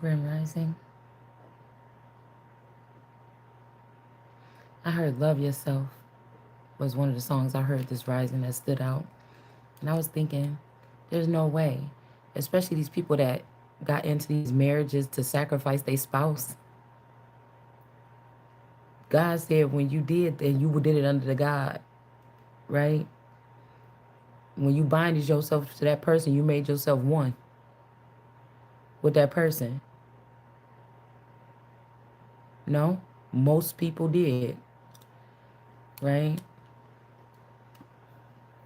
Grim Rising. I heard Love Yourself was one of the songs I heard this rising that stood out. And I was thinking, there's no way, especially these people that got into these marriages to sacrifice their spouse. God said when you did, then you did it under the God, right? When you binded yourself to that person, you made yourself one with that person. No? Most people did, right?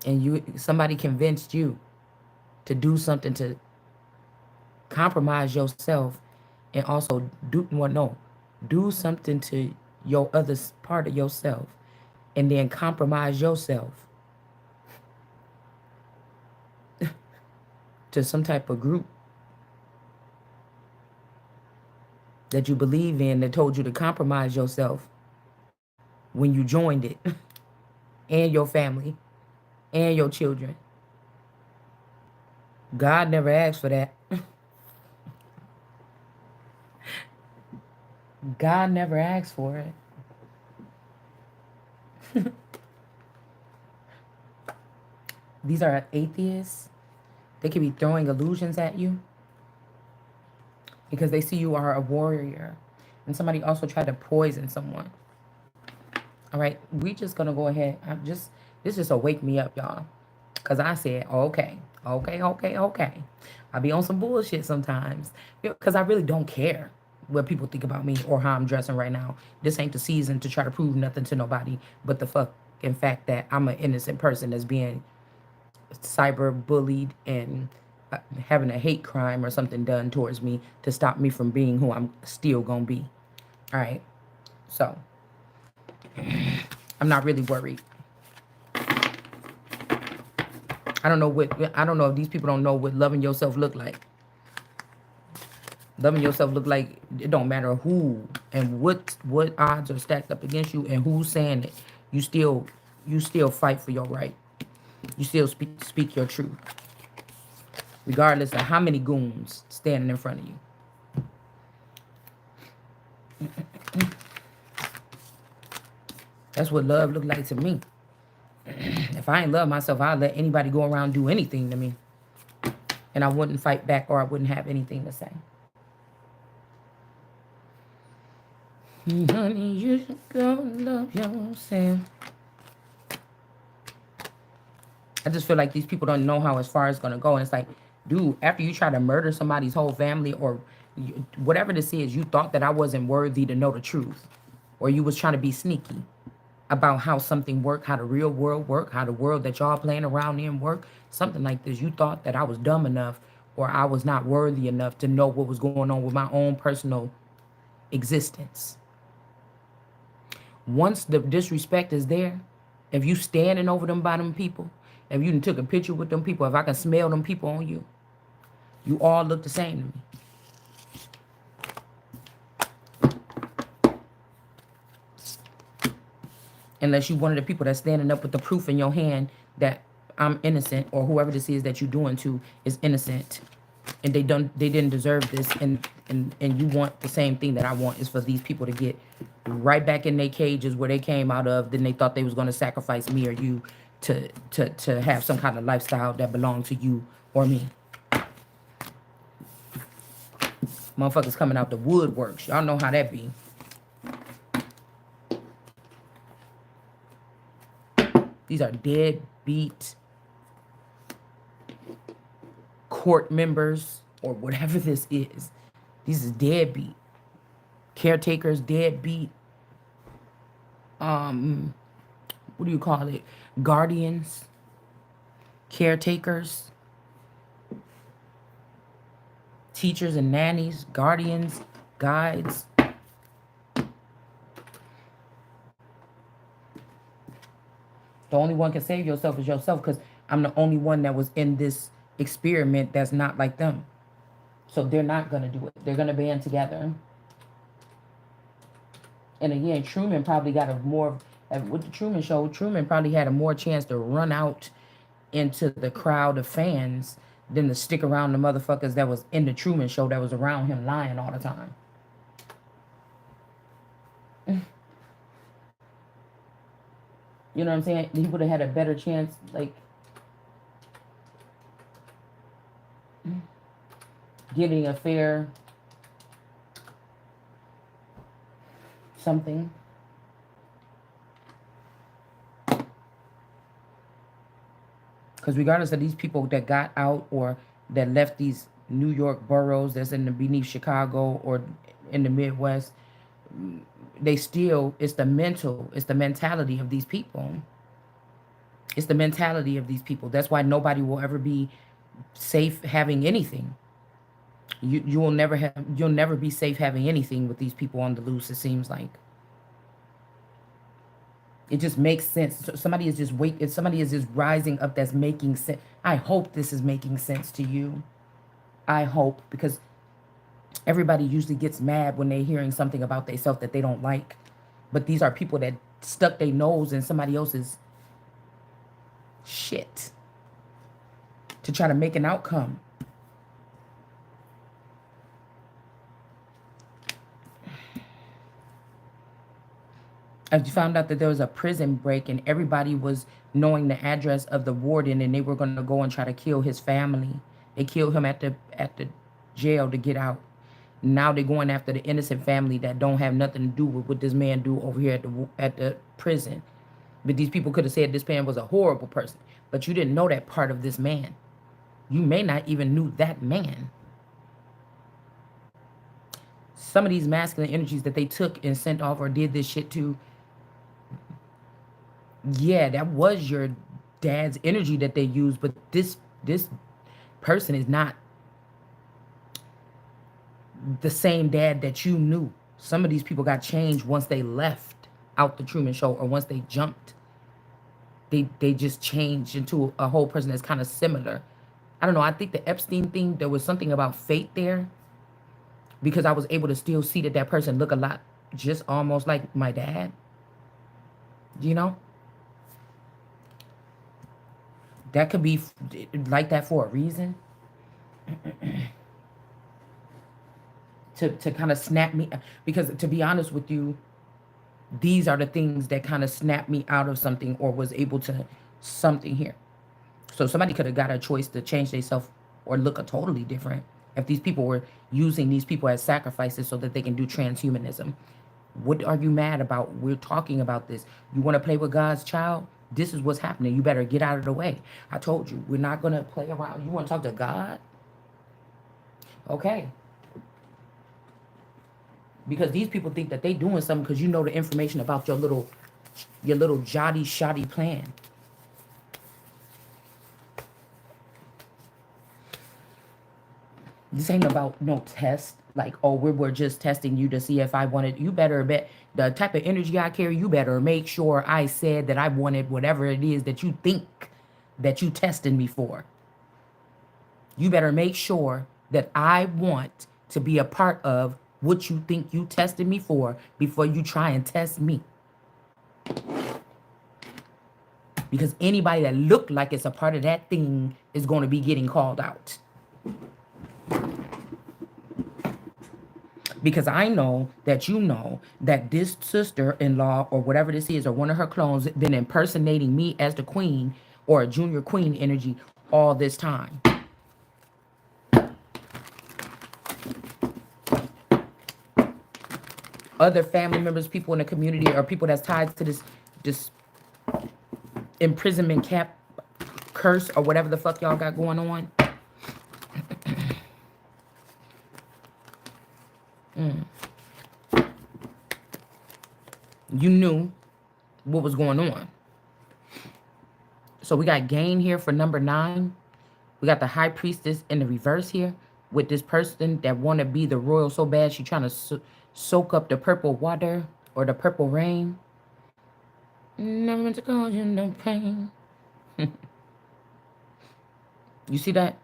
And somebody convinced you to do something to compromise yourself and also do something to your other part of yourself and then compromise yourself to some type of group that you believe in that told you to compromise yourself when you joined it and your family and your children. God never asked for that. God never asked for it. These are atheists. They could be throwing illusions at you because they see you are a warrior. And somebody also tried to poison someone. All right, we just gonna go ahead. This just a wake me up, y'all. Cause I said, okay. I be on some bullshit sometimes. Cause I really don't care what people think about me or how I'm dressing right now. This ain't the season to try to prove nothing to nobody but the fucking fact that I'm an innocent person that's being cyber bullied and having a hate crime or something done towards me to stop me from being who I'm still gonna be. All right, so I'm not really worried. I don't know if these people don't know what loving yourself look like. Loving yourself look like it don't matter who and what odds are stacked up against you and who's saying it. You still fight for your right. You still speak your truth, regardless of how many goons standing in front of you. That's what love look like to me. If I ain't love myself, I'd let anybody go around do anything to me. And I wouldn't fight back or I wouldn't have anything to say. Honey, you should go love yourself. I just feel like these people don't know how as far it's going to go. And it's like, dude, after you try to murder somebody's whole family or whatever this is, you thought that I wasn't worthy to know the truth. Or you was trying to be sneaky about how something worked, how the real world worked, how the world that y'all playing around in worked, something like this. You thought that I was dumb enough or I was not worthy enough to know what was going on with my own personal existence. Once the disrespect is there, if you standing over them by them people, if you took a picture with them people, if I can smell them people on you, you all look the same to me. Unless you one of the people that's standing up with the proof in your hand that I'm innocent or whoever this is that you're doing to is innocent and they didn't deserve this and you want the same thing that I want is for these people to get right back in their cages where they came out of, then they thought they was going to sacrifice me or you to have some kind of lifestyle that belonged to you or me. Motherfuckers coming out the woodworks. Y'all know how that be. These are deadbeat court members or whatever this is. These is deadbeat. Caretakers, deadbeat. What do you call it? Guardians. Caretakers. Teachers and nannies. Guardians. Guides. The only one can save yourself is yourself because I'm the only one that was in this experiment that's not like them. So they're not going to do it. They're going to band together. And again, Truman probably got a more, with the Truman Show, Truman probably had a more chance to run out into the crowd of fans than to stick around the motherfuckers that was in the Truman Show that was around him lying all the time. You know what I'm saying? He would have had a better chance, like, getting a fair something. Because regardless of these people that got out or that left these New York boroughs that's in the beneath Chicago or in the Midwest, they still, it's the mentality of these people. It's the mentality of these people. That's why nobody will ever be safe having anything. You'll never be safe having anything with these people on the loose, it seems like. It just makes sense. So somebody is just if somebody is just rising up that's making sense. I hope this is making sense to you. I hope, because everybody usually gets mad when they're hearing something about themselves that they don't like. But these are people that stuck their nose in somebody else's shit to try to make an outcome. I found out that there was a prison break and everybody was knowing the address of the warden and they were going to go and try to kill his family. They killed him at the jail to get out. Now they're going after the innocent family that don't have nothing to do with what this man do over here at the prison. But these people could have said this man was a horrible person, but you didn't know that part of this man. You may not even knew that man. Some of these masculine energies that they took and sent off or did this shit to, yeah, that was your dad's energy that they used, but this person is not the same dad that you knew. Some of these people got changed once they left out the Truman Show or once they jumped. They just changed into a whole person that's kind of similar. I don't know. I think the Epstein thing, there was something about fate there, because I was able to still see that person look a lot just almost like my dad. You know? That could be like that for a reason. to kind of snap me, because to be honest with you, these are the things that kind of snapped me out of something or was able to something here. So somebody could have got a choice to change themselves or look a totally different if these people were using these people as sacrifices so that they can do transhumanism. What are you mad about? We're talking about this. You want to play with God's child? This is what's happening. You better get out of the way. I told you, we're not going to play around. You want to talk to God? Okay. Because these people think that they doing something because you know the information about your little jotty shoddy plan. This ain't about no test. Like, oh, we're just testing you to see if I wanted. You better bet the type of energy I carry, you better make sure I said that I wanted whatever it is that you think that you tested me for. You better make sure that I want to be a part of what you think you tested me for before you try and test me. Because anybody that looked like it's a part of that thing is going to be getting called out. Because I know that this sister-in-law or whatever this is, or one of her clones, been impersonating me as the queen or a junior queen energy all this time. Other family members, people in the community, or people that's tied to this imprisonment camp curse or whatever the fuck y'all got going on. You knew what was going on. So we got gain here for number 9. We got the high priestess in the reverse here with this person that want to be the royal so bad she trying to soak up the purple water or the purple rain. Never meant to cause you no pain. You see that?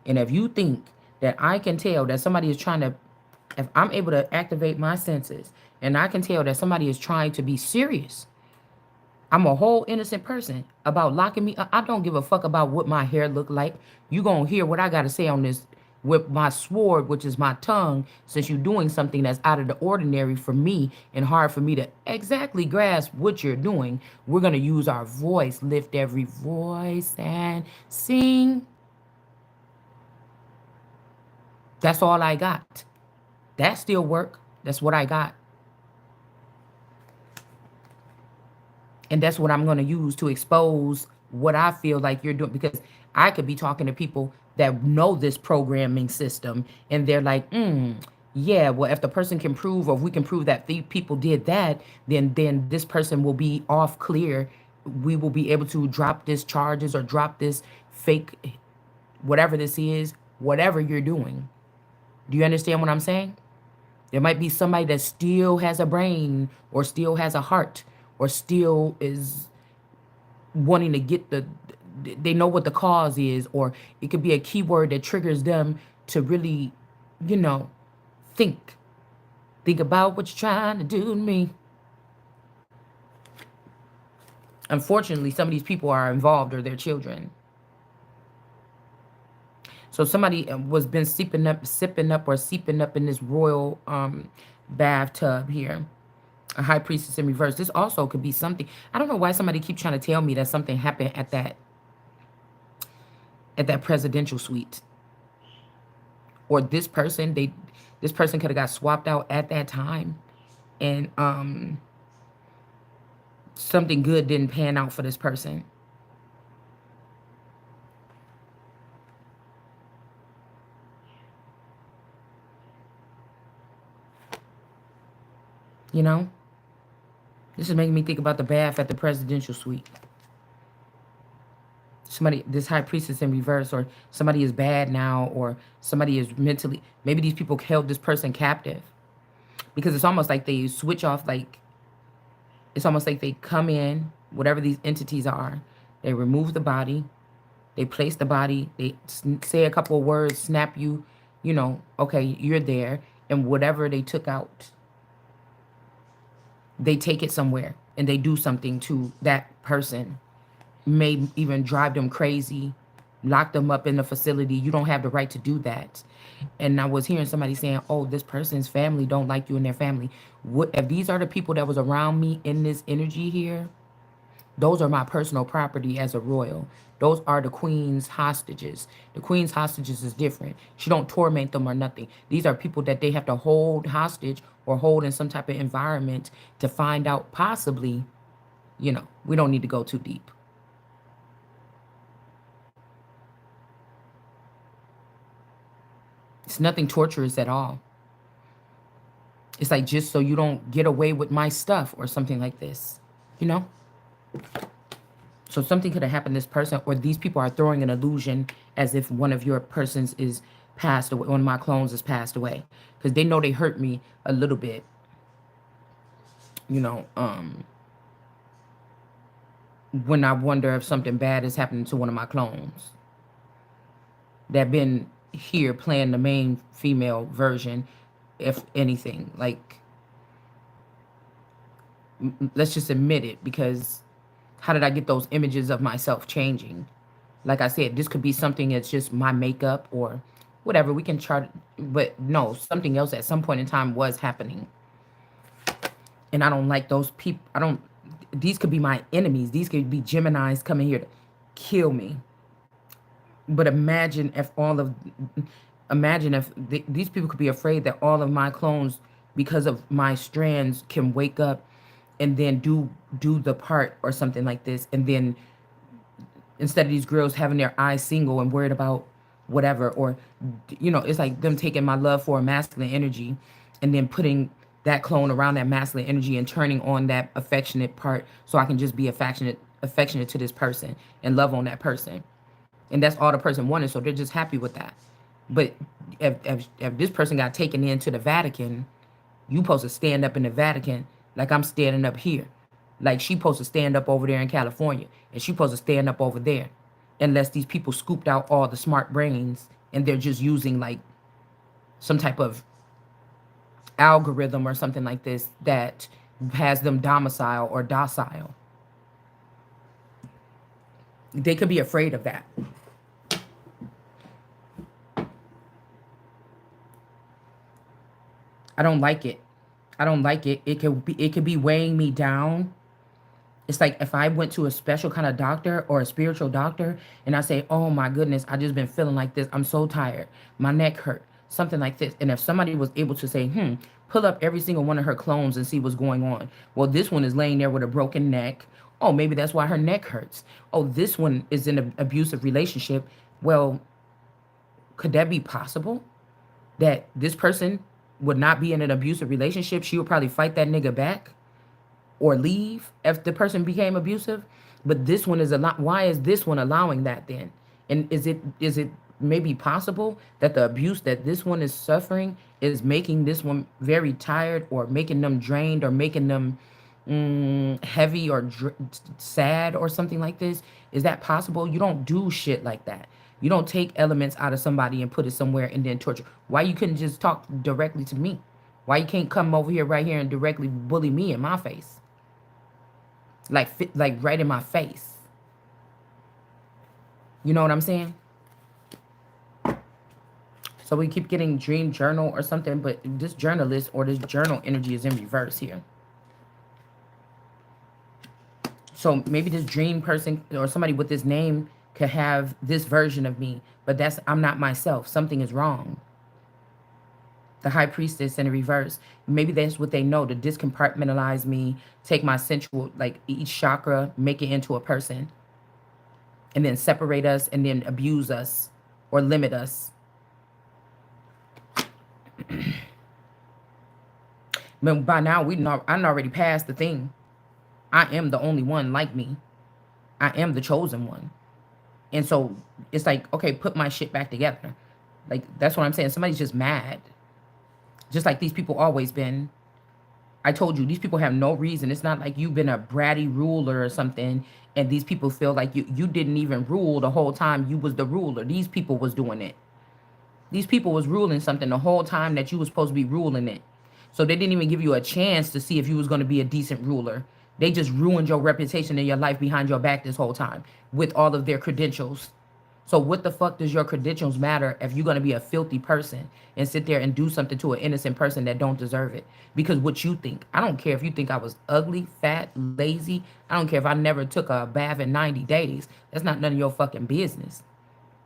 And if you think that I can tell that somebody is trying to, if I'm able to activate my senses and I can tell that somebody is trying to be serious I'm a whole innocent person. About locking me up, I don't give a fuck about what my hair look like. You gonna hear what I gotta say on this with my sword, which is my tongue, since you're doing something that's out of the ordinary for me and hard for me to exactly grasp what you're doing. We're gonna use our voice, lift every voice and sing. That's all I got. That still work. That's what I got. And that's what I'm going to use to expose what I feel like you're doing, because I could be talking to people that know this programming system and they're like, yeah, well, if the person can prove, or if we can prove that the people did that, then this person will be off clear. We will be able to drop this charges or drop this fake, whatever this is, whatever you're doing. Do you understand what I'm saying? There might be somebody that still has a brain or still has a heart or still is wanting to get they know what the cause is, or it could be a keyword that triggers them to really, you know, think. Think about what you're trying to do to me. Unfortunately, some of these people are involved or their children. So somebody was been sipping up or seeping up in this royal bathtub here. A high priestess in reverse. This also could be something. I don't know why somebody keep trying to tell me that something happened at that presidential suite. Or this person could have got swapped out at that time, and something good didn't pan out for this person. You know? This is making me think about the bath at the presidential suite. Somebody, this high priestess in reverse, or somebody is bad now, or somebody is mentally, maybe these people held this person captive. Because it's almost like they switch off, like, it's almost like they come in, whatever these entities are, they remove the body, they place the body, they say a couple of words, snap you, you know, okay, you're there, and whatever they took out, they take it somewhere and they do something to that person, may even drive them crazy, lock them up in a facility. You don't have the right to do that. And I was hearing somebody saying, oh, this person's family don't like you and their family. What if these are the people that was around me in this energy here? Those are my personal property as a royal. Those are the queen's hostages. The queen's hostages is different. She don't torment them or nothing. These are people that they have to hold hostage or hold in some type of environment to find out, possibly, you know, we don't need to go too deep. It's nothing torturous at all. It's like, just so you don't get away with my stuff or something like this, you know? So something could have happened to this person, or these people are throwing an illusion as if one of your persons is passed away, one of my clones is passed away. Because they know they hurt me a little bit. You know, when I wonder if something bad is happening to one of my clones that been here playing the main female version, if anything. Like, let's just admit it, because how did I get those images of myself changing? Like I said, this could be something that's just my makeup or whatever. We can chart, but no, something else at some point in time was happening. And I don't like those people. These could be my enemies. These could be Geminis coming here to kill me. But imagine if these people could be afraid that all of my clones, because of my strands, can wake up and then do the part or something like this. And then instead of these girls having their eyes single and worried about whatever, or, you know, it's like them taking my love for a masculine energy and then putting that clone around that masculine energy and turning on that affectionate part so I can just be affectionate to this person and love on that person. And that's all the person wanted, so they're just happy with that. But if this person got taken into the Vatican, you supposed to stand up in the Vatican like I'm standing up here. Like she supposed to stand up over there in California, and she supposed to stand up over there. Unless these people scooped out all the smart brains and they're just using like some type of algorithm or something like this that has them domicile or docile. They could be afraid of that. I don't like it. I don't like it. It could be weighing me down. It's like if I went to a special kind of doctor or a spiritual doctor and I say, "Oh my goodness, I just been feeling like this. I'm so tired. My neck hurt." Something like this. And if somebody was able to say, pull up every single one of her clones and see what's going on. Well, this one is laying there with a broken neck. Oh, maybe that's why her neck hurts. Oh, this one is in an abusive relationship. Well, could that be possible? That this person would not be in an abusive relationship? She would probably fight that nigga back or leave if the person became abusive. But this one is a lot. Why is this one allowing that then? And is it maybe possible that the abuse that this one is suffering is making this one very tired, or making them drained, or making them heavy, or sad, or something like this? Is that possible? You don't do shit like that. You don't take elements out of somebody and put it somewhere and then torture. Why you couldn't just talk directly to me? Why you can't come over here right here and directly bully me in my face? Like right in my face. You know what I'm saying? So we keep getting dream journal or something, but this journalist or this journal energy is in reverse here. So maybe this dream person or somebody with this name could have this version of me, but I'm not myself. Something is wrong. The high priestess in the reverse. Maybe that's what they know, to discompartmentalize me, take my sensual, like each chakra, make it into a person, and then separate us and then abuse us or limit us. But by now, I'm already past the thing. I am the only one like me. I am the chosen one. And so it's like, okay, put my shit back together. Like, that's what I'm saying. Somebody's just mad. Just like these people always been. I told you, these people have no reason. It's not like you've been a bratty ruler or something, and these people feel like you didn't even rule the whole time you was the ruler. These people was doing it. These people was ruling something the whole time that you was supposed to be ruling it. So they didn't even give you a chance to see if you was going to be a decent ruler. They just ruined your reputation and your life behind your back this whole time with all of their credentials. So what the fuck does your credentials matter if you're going to be a filthy person and sit there and do something to an innocent person that don't deserve it? Because what you think. I don't care if you think I was ugly, fat, lazy. I don't care if I never took a bath in 90 days. That's not none of your fucking business.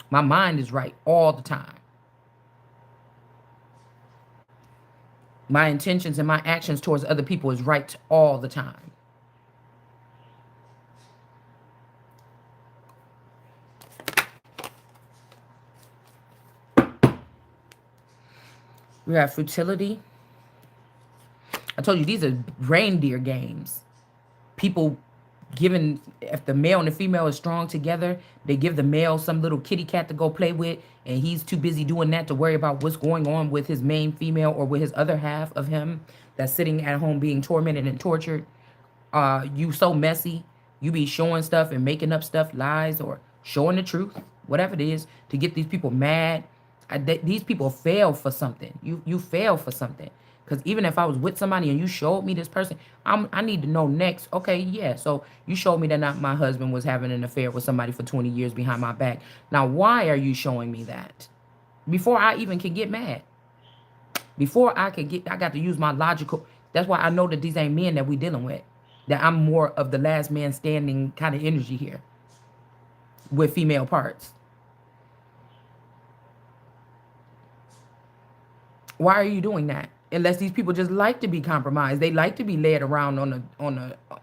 My mind is right all the time. My intentions and my actions towards other people is right all the time. We have futility. I told you these are reindeer games. People giving, if the male and the female is strong together, they give the male some little kitty cat to go play with, and he's too busy doing that to worry about what's going on with his main female or with his other half of him that's sitting at home being tormented and tortured. You so messy. You be showing stuff and making up stuff, lies, or showing the truth, whatever it is, to get these people mad. These people fail for something. You fail for something. Because even if I was with somebody and you showed me this person, I need to know next. Okay, yeah. So you showed me that not my husband was having an affair with somebody for 20 years behind my back. Now, why are you showing me that? Before I even can get mad. Before I got to use my logical. That's why I know that these ain't men that we dealing with. That I'm more of the last man standing kind of energy here with female parts. Why are you doing that? Unless these people just like to be compromised. They like to be led around on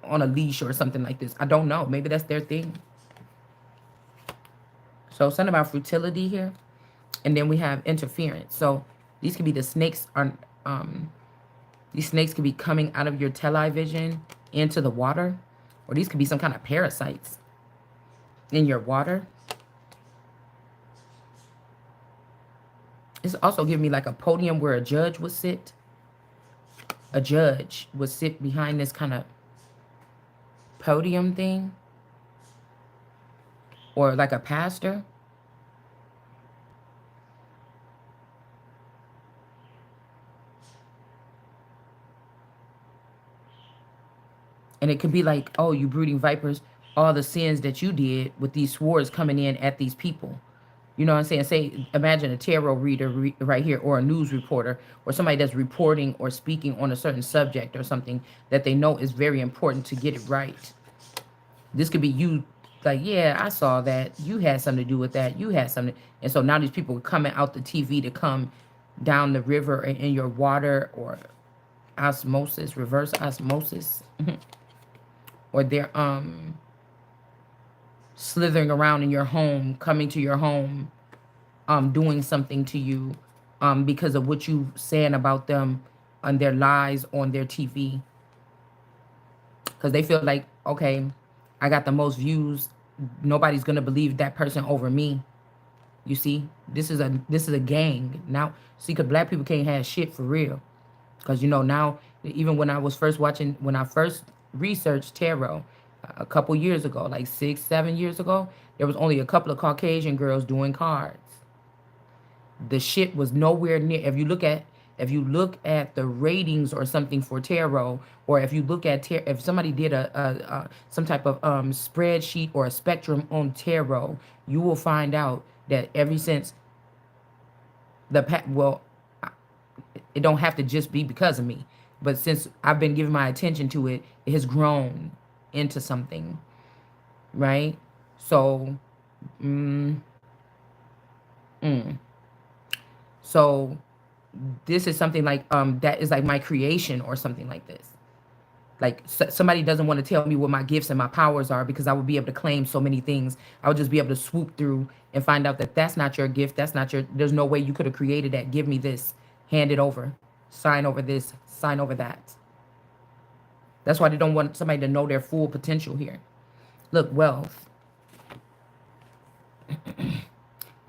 a leash or something like this. I don't know. Maybe that's their thing. So something about futility here. And then we have interference. So these could be the snakes are these snakes could be coming out of your television into the water. Or these could be some kind of parasites in your water. It's also giving me like a podium where a judge would sit. A judge would sit behind this kind of podium thing. Or like a pastor. And it could be like, oh, you brooding vipers. all the sins that you did with these swords coming in at these people. You know what I'm saying? Say, imagine a tarot reader right here, or a news reporter, or somebody that's reporting or speaking on a certain subject or something that they know is very important to get it right. This could be you, like, yeah, I saw that. You had something to do with that. You had something. And so now these people are coming out the TV to come down the river in your water, or osmosis, reverse osmosis, or they're slithering around in your home, coming to your home, doing something to you, because of what you saying about them on their lies on their TV, because they feel like, okay, I got the most views. Nobody's gonna believe that person over me. You see, this is a gang now. See, because black people can't have shit for real. Because, now, even when I was first watching, when I first researched tarot a couple years ago, like 6, 7 years ago, there was only a couple of Caucasian girls doing cards. The shit was nowhere near. If you look at the ratings or something for tarot, or if you look at if somebody did a some type of spreadsheet or a spectrum on tarot, you will find out that ever since well, it don't have to just be because of me, but since I've been giving my attention to it, it has grown into something, right? So, so this is something like that is like my creation or something like this. Like, somebody doesn't want to tell me what my gifts and my powers are, because I would be able to claim so many things. I would just be able to swoop through and find out that that's not your gift. That's not your, there's no way you could have created that. Give me this, hand it over, sign over this, sign over that. That's why they don't want somebody to know their full potential here. Look, wealth.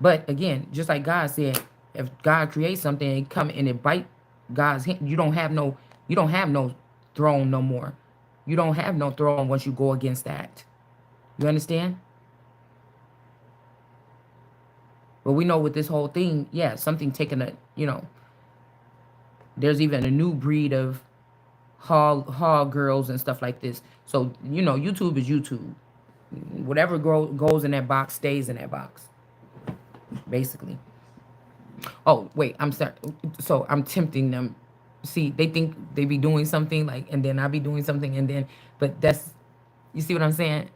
But again, just like God said, if God creates something and come and it bite God's hand, you don't have no throne no more. You don't have no throne once you go against that. You understand? But we know with this whole thing, yeah, something taking there's even a new breed of hall girls and stuff like this. So, YouTube is YouTube. Whatever goes in that box stays in that box, basically. Oh, wait, I'm sorry. So I'm tempting them. See, they think they be doing something, like, and then I be doing something, and then, but that's, you see what I'm saying?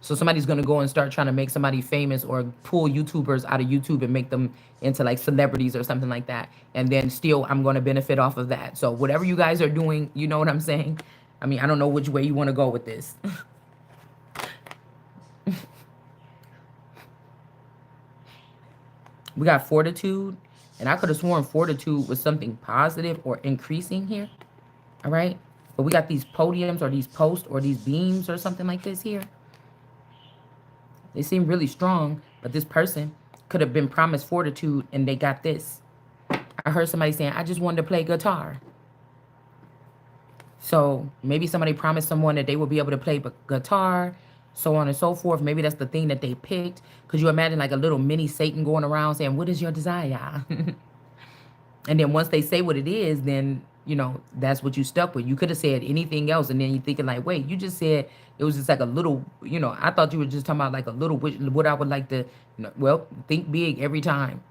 So somebody's going to go and start trying to make somebody famous, or pull YouTubers out of YouTube and make them into like celebrities or something like that. And then still I'm going to benefit off of that. So whatever you guys are doing, you know what I'm saying? I mean, I don't know which way you want to go with this. We got fortitude. And I could have sworn fortitude was something positive or increasing here. All right. But we got these podiums or these posts or these beams or something like this here. They seem really strong, but this person could have been promised fortitude and they got this. I heard somebody saying, I just wanted to play guitar. So maybe somebody promised someone that they would be able to play guitar, so on and so forth. Maybe that's the thing that they picked. Could you imagine like a little mini Satan going around saying, what is your desire? And then once they say what it is, then, that's what you stuck with. You could have said anything else. And then you're thinking like, wait, you just said it was just like a little, I thought you were just talking about like a little, what I would like to, well, think big every time.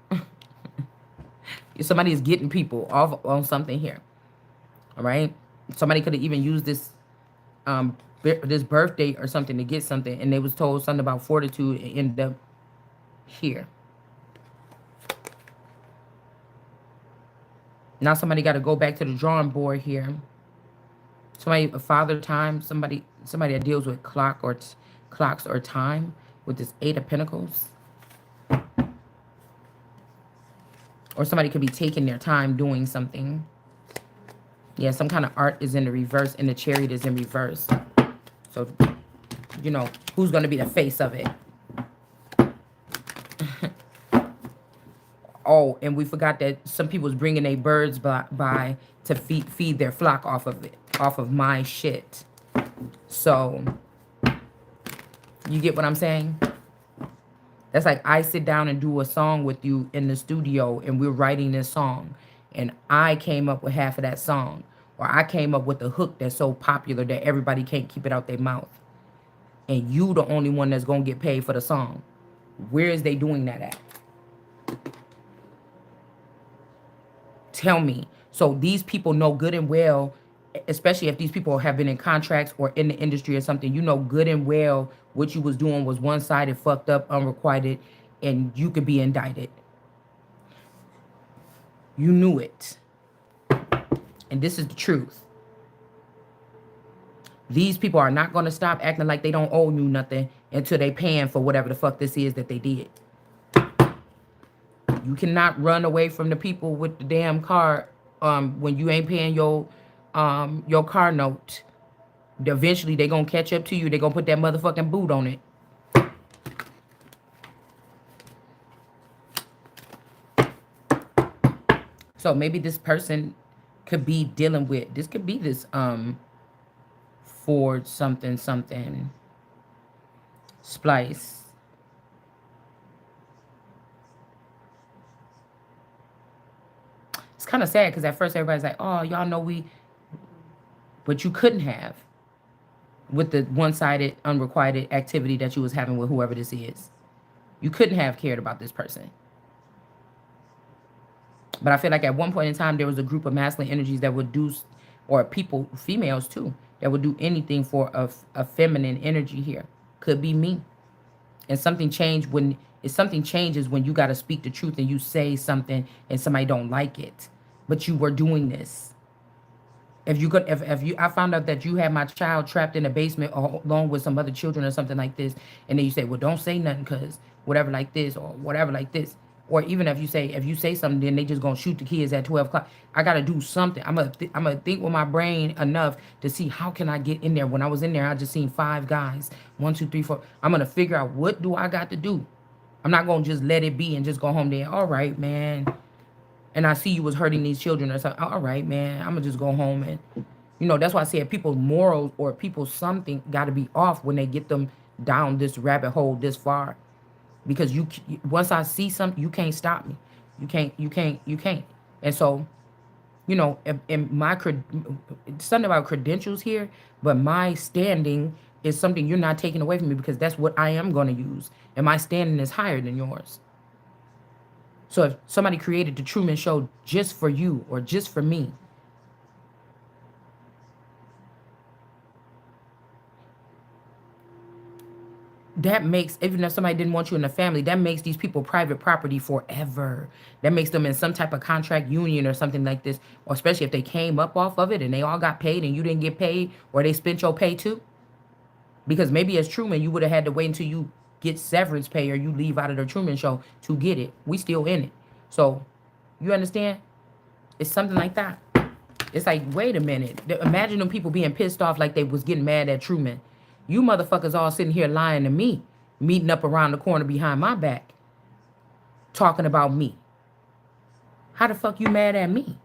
Somebody is getting people off on something here. All right. Somebody could have even used this birth date or something to get something, and they was told something about fortitude and ended up here. Now somebody got to go back to the drawing board here. Somebody, a father time, somebody that deals with clocks or time, with this 8 of Pentacles. Or somebody could be taking their time doing something. Yeah, some kind of art is in the reverse, and the Chariot is in reverse. So, who's going to be the face of it? Oh, and we forgot that some people's bringing their birds by to feed their flock off of it, off of my shit. So, you get what I'm saying? That's like I sit down and do a song with you in the studio, and we're writing this song, and I came up with half of that song. or I came up with a hook that's so popular that everybody can't keep it out their mouth. And you the only one that's gonna get paid for the song. Where is they doing that at? Tell me. So these people know good and well, especially if these people have been in contracts or in the industry or something, you know good and well what you was doing was one-sided, fucked up, unrequited, and you could be indicted. You knew it. And this is the truth. These people are not going to stop acting like they don't owe you nothing until they paying for whatever the fuck this is that they did. You cannot run away from the people with the damn car when you ain't paying your car note. Eventually they gonna catch up to you. They gonna put that motherfucking boot on it. So maybe this person could be dealing with, this could be this Ford something something splice. It's kind of sad because at first everybody's like, oh, y'all know but you couldn't have with the one-sided, unrequited activity that you was having with whoever this is. You couldn't have cared about this person. But I feel like at one point in time, there was a group of masculine energies that would do, or people, females too, that would do anything for a feminine energy here. Could be me. And something changed when, if something changes when you got to speak the truth and you say something and somebody don't like it. But you were doing this. If you could, if you, I found out that you had my child trapped in a basement along with some other children or something like this, and then you say, well, don't say nothing because whatever like this or whatever like this. Or even if you say something, then they just gonna shoot the kids at 12 o'clock. I gotta do something. I'm gonna think with my brain enough to see how can I get in there. When I was in there, I just seen 5 guys, 1, 2, 3, 4. I'm gonna figure out what do I got to do. I'm not gonna just let it be and just go home there. All right, man. And I see you was hurting these children or something. All right, man. I'm gonna just go home and, that's why I said people's morals or people's something got to be off when they get them down this rabbit hole this far. Because once I see something, you can't stop me. You can't. And so, in my, it's something about credentials here, but my standing is something you're not taking away from me because that's what I am going to use. And my standing is higher than yours. So if somebody created the Truman Show just for you or just for me, that makes, even if somebody didn't want you in the family, that makes these people private property forever. That makes them in some type of contract union or something like this, or especially if they came up off of it and they all got paid and you didn't get paid, or they spent your pay too. Because maybe as Truman, you would have had to wait until you get severance pay or you leave out of the Truman Show to get it. We still in it. So, you understand? It's something like that. It's like, wait a minute. Imagine them people being pissed off like they was getting mad at Truman. You motherfuckers all sitting here lying to me, meeting up around the corner behind my back, talking about me. How the fuck you mad at me?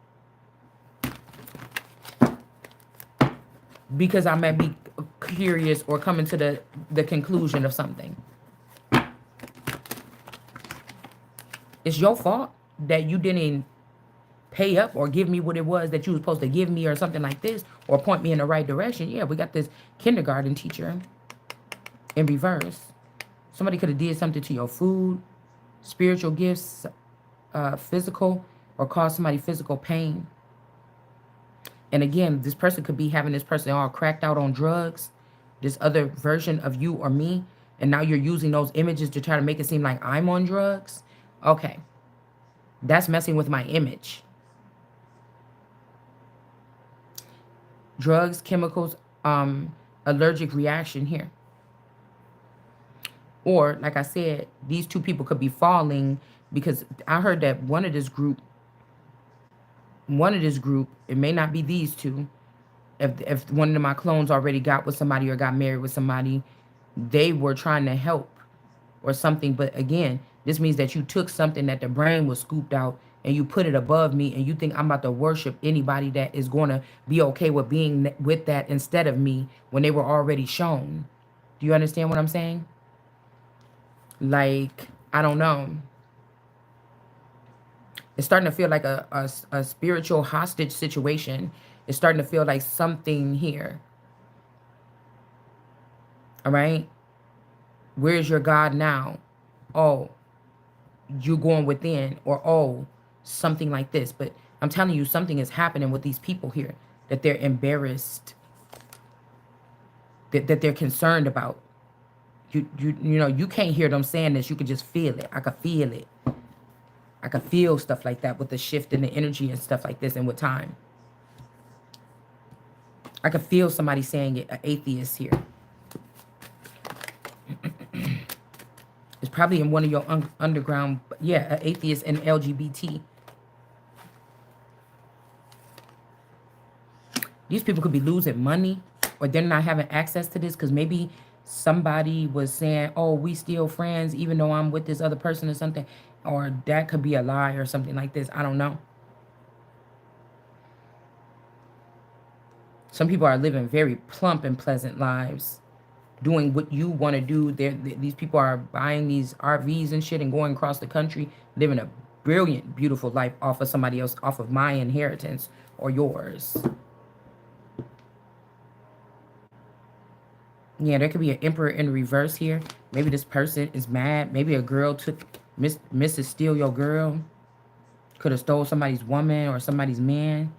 Because I might be curious or coming to the conclusion of something. It's your fault that you didn't pay up or give me what it was that you were supposed to give me or something like this, or point me in the right direction. Yeah, we got this kindergarten teacher in reverse. Somebody could have did something to your food, spiritual gifts, physical, or caused somebody physical pain. And again, this person could be having this person all cracked out on drugs, this other version of you or me, and now you're using those images to try to make it seem like I'm on drugs. Okay. That's messing with my image. Drugs, chemicals, allergic reaction here. Or, like I said, these two people could be falling because I heard that one of this group, it may not be these two. If one of my clones already got with somebody or got married with somebody, they were trying to help or something. But again, this means that you took something that the brain was scooped out and you put it above me, and you think I'm about to worship anybody that is going to be okay with being with that instead of me when they were already shown. Do you understand what I'm saying? Like, I don't know. It's starting to feel like a spiritual hostage situation It's starting to feel like something here. All right. Where's your God now? Oh, you going within, or oh, something like this. But I'm telling you, something is happening with these people here that they're embarrassed, that they're concerned about. You know, you can't hear them saying this. You could just feel it. I could feel it. I could feel stuff like that with the shift in the energy and stuff like this, and with time. I could feel somebody saying it, an atheist here. It's probably in one of your underground, yeah, an atheist and LGBT. These people could be losing money, or they're not having access to this because maybe somebody was saying, oh, we still friends even though I'm with this other person or something. Or that could be a lie or something like this. I don't know. Some people are living very plump and pleasant lives, doing what you want to do. These people are buying these RVs and shit and going across the country, living a brilliant, beautiful life off of somebody else, off of my inheritance or yours. Yeah, there could be an emperor in reverse here. Maybe this person is mad. Maybe a girl took Mrs. Steal your girl. Could have stole somebody's woman or somebody's man.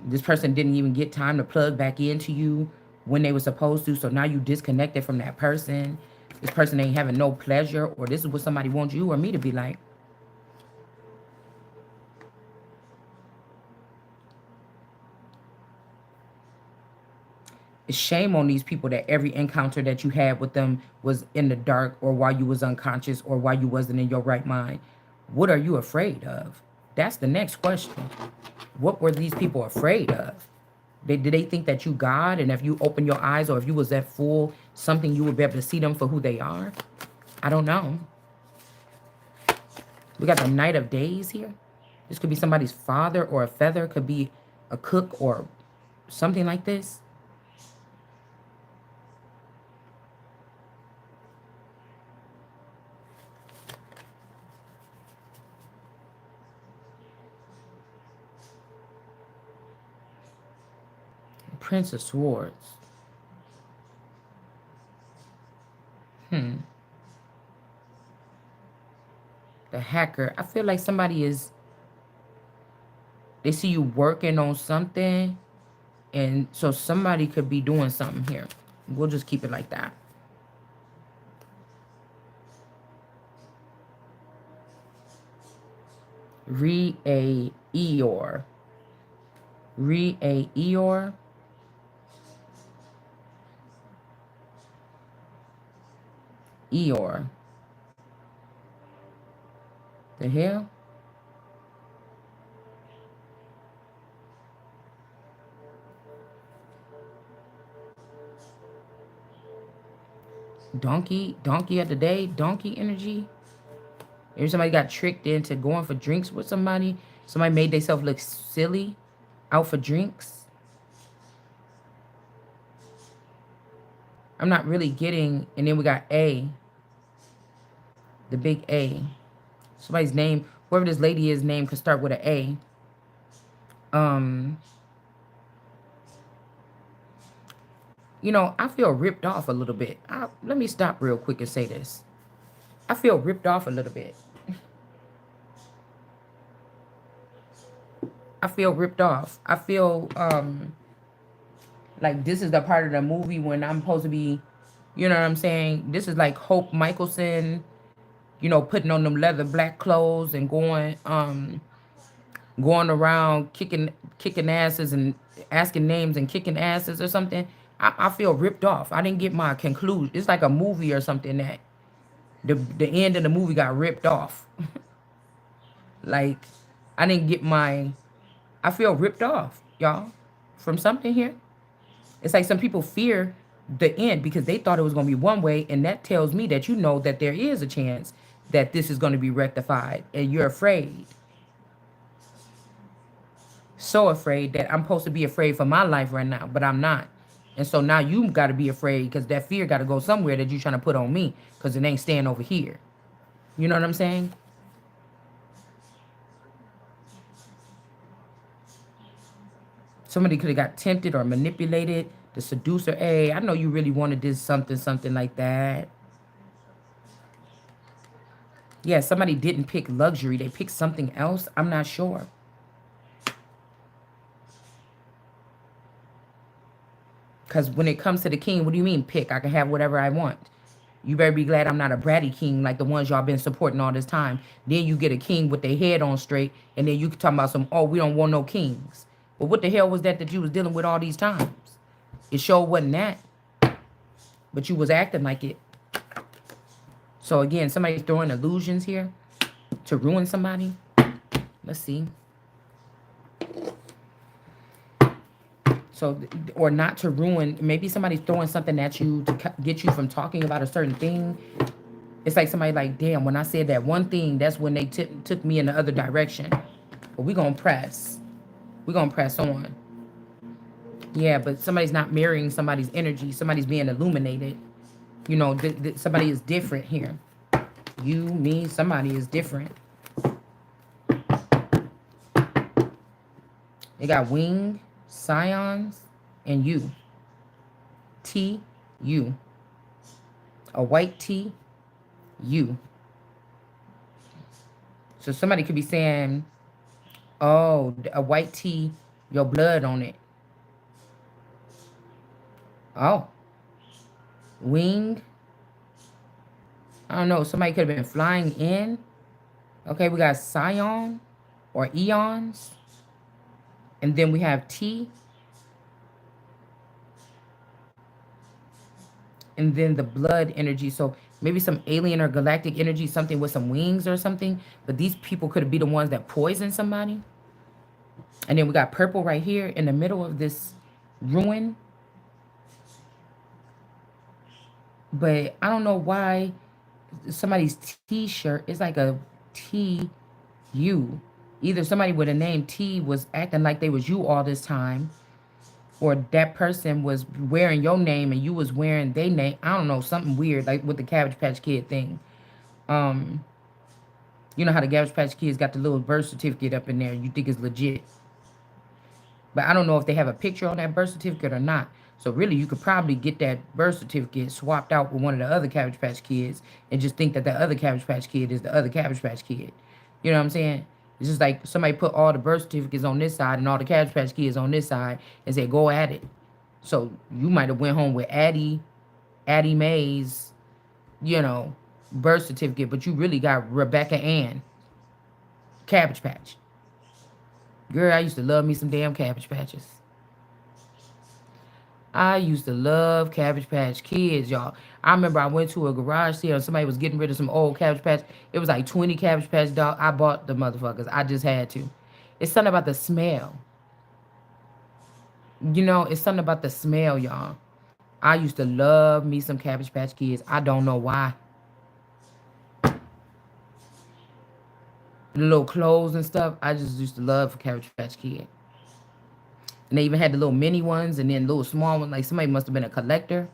This person didn't even get time to plug back into you when they were supposed to. So now you disconnected from that person. This person ain't having no pleasure, or this is what somebody wants you or me to be like. It's shame on these people that every encounter that you had with them was in the dark, or while you was unconscious, or while you wasn't in your right mind. What are you afraid of? That's the next question. What were these people afraid of? Did they think that you God, and if you open your eyes, or if you was that full something, you would be able to see them for who they are? I don't know. We got the Knight of Days here. This could be somebody's father, or a feather. Could be a cook or something like this. Prince of Swords. The hacker. I feel like somebody is, they see you working on something, and so somebody could be doing something here. We'll just keep it like that. Re-a-eor. Re-a-eor. Eor. The hell? Donkey of the day, donkey energy. Maybe somebody got tricked into going for drinks with somebody. Somebody made themselves look silly out for drinks. I'm not really getting, and then we got A. The big A. Somebody's name, whoever this lady is name could start with an A. You know, I feel ripped off a little bit. Let me stop real quick and say this. I feel ripped off a little bit. I feel ripped off. I feel like this is the part of the movie when I'm supposed to be, you know what I'm saying? This is like Hope Michelson, you know, putting on them leather black clothes and going around kicking asses and asking names and kicking asses or something. I feel ripped off. I didn't get my conclusion. It's like a movie or something that the end of the movie got ripped off. Like I didn't get my, I feel ripped off, y'all, from something here. It's like some people fear the end because they thought it was going to be one way, and that tells me that you know that there is a chance that this is going to be rectified, and you're afraid. So afraid that I'm supposed to be afraid for my life right now, but I'm not. And so now you got to be afraid because that fear got to go somewhere that you're trying to put on me because it ain't staying over here. You know what I'm saying? Somebody could have got tempted or manipulated. The seducer, hey, I know you really wanted this something like that. Yeah, somebody didn't pick luxury. They picked something else. I'm not sure. Because when it comes to the king, what do you mean pick? I can have whatever I want. You better be glad I'm not a bratty king like the ones y'all been supporting all this time. Then you get a king with their head on straight, and then you can talk about some, oh, we don't want no kings. But what the hell was that you was dealing with all these times? It sure wasn't that. But you was acting like it. So again, somebody's throwing illusions here to ruin somebody. Let's see. So, or not to ruin, maybe somebody's throwing something at you to get you from talking about a certain thing. It's like somebody like, damn, when I said that one thing, that's when they took me in the other direction. But we're going to press. We're going to press on. Yeah, but somebody's not mirroring somebody's energy. Somebody's being illuminated. You know, somebody is different here. You, me, somebody is different. They got wing, scions, and you. T, you. A white T, you. So somebody could be saying, oh, a white T, your blood on it. Oh. Wing. I don't know. Somebody could have been flying in. Okay, we got scion or eons. And then we have T. And then the blood energy. So maybe some alien or galactic energy, something with some wings or something. But these people could be the ones that poison somebody. And then we got purple right here in the middle of this ruin. But I don't know why somebody's t-shirt is like a T-U. Either somebody with a name T was acting like they was you all this time, or that person was wearing your name and you was wearing their name. I don't know, something weird, like with the Cabbage Patch Kid thing. You know how the Cabbage Patch Kids got the little birth certificate up in there. You think it's legit. But I don't know if they have a picture on that birth certificate or not. So really, you could probably get that birth certificate swapped out with one of the other Cabbage Patch Kids and just think that the other Cabbage Patch Kid is the other Cabbage Patch Kid. You know what I'm saying? It's just like somebody put all the birth certificates on this side and all the Cabbage Patch Kids on this side and said, go at it. So you might have went home with Addie Mae's, you know, birth certificate, but you really got Rebecca Ann Cabbage Patch. Girl, I used to love me some damn Cabbage Patches. I used to love Cabbage Patch Kids, y'all. I remember I went to a garage sale and somebody was getting rid of some old Cabbage Patch. It was like 20 Cabbage Patch dog. I bought the motherfuckers. I just had to. It's something about the smell. You know, it's something about the smell, y'all. I used to love me some Cabbage Patch Kids. I don't know why. The little clothes and stuff. I just used to love Cabbage Patch Kid. And they even had the little mini ones and then little small ones. Like somebody must have been a collector.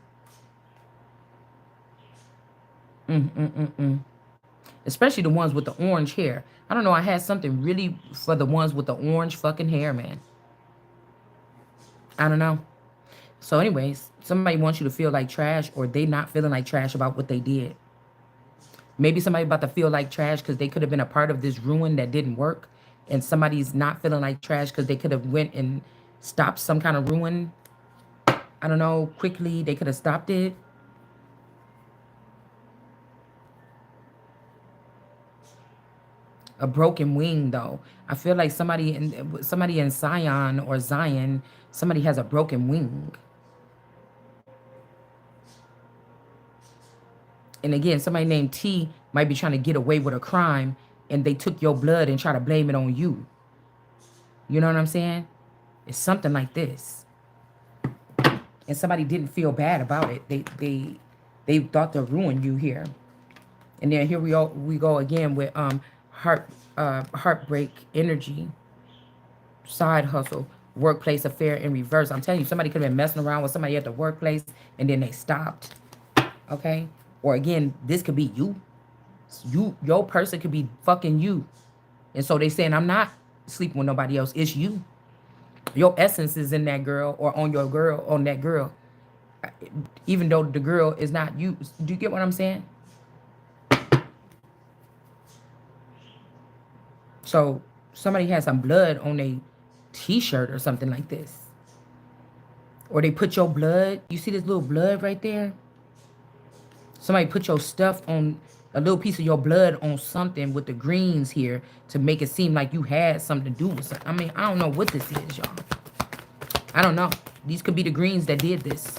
Especially the ones with the orange hair. I don't know. I had something really for the ones with the orange fucking hair, man. I don't know. So anyways, somebody wants you to feel like trash, or they not feeling like trash about what they did. Maybe somebody about to feel like trash because they could have been a part of this ruin that didn't work. And somebody's not feeling like trash because they could have went and stopped some kind of ruin. I don't know, quickly. They could have stopped it. A broken wing, though. I feel like somebody in Zion or Zion, somebody has a broken wing. And again, somebody named T might be trying to get away with a crime and they took your blood and try to blame it on you. You know what I'm saying? It's something like this. And somebody didn't feel bad about it. They thought to ruin you here. And then here we go again with heartbreak energy, side hustle, workplace affair in reverse. I'm telling you, somebody could have been messing around with somebody at the workplace and then they stopped. Okay? Or again, this could be you. Your person could be fucking you. And so they saying, I'm not sleeping with nobody else. It's you. Your essence is in that girl or on your girl, on that girl, even though the girl is not you. Do you get what I'm saying? So somebody has some blood on a t-shirt or something like this. Or they put your blood, you see this little blood right there? Somebody put your stuff on, a little piece of your blood on something with the greens here to make it seem like you had something to do with something. I mean, I don't know what this is, y'all. I don't know. These could be the greens that did this.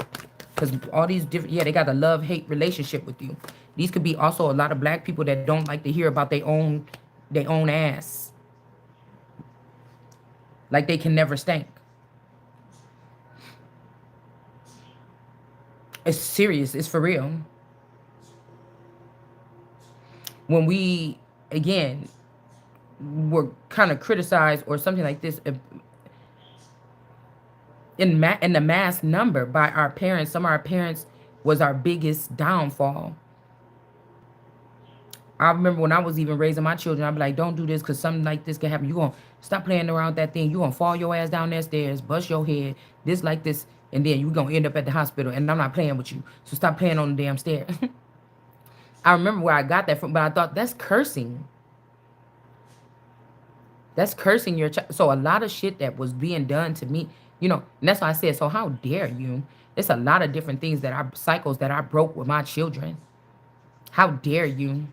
Because all these different, yeah, they got a love-hate relationship with you. These could be also a lot of black people that don't like to hear about their own ass. Like they can never stink. It's serious. It's for real. When we, again, were kind of criticized or something like this in the mass number by our parents, some of our parents was our biggest downfall. I remember when I was even raising my children, I'd be like, don't do this because something like this can happen. You're going to stop playing around with that thing. You're going to fall your ass down that stairs, bust your head, this like this, and then you're going to end up at the hospital, and I'm not playing with you. So stop playing on the damn stairs. I remember where I got that from, but I thought, that's cursing. That's cursing your child. So a lot of shit that was being done to me, you know, and that's why I said, so how dare you? It's a lot of different things that are cycles that I broke with my children. How dare you?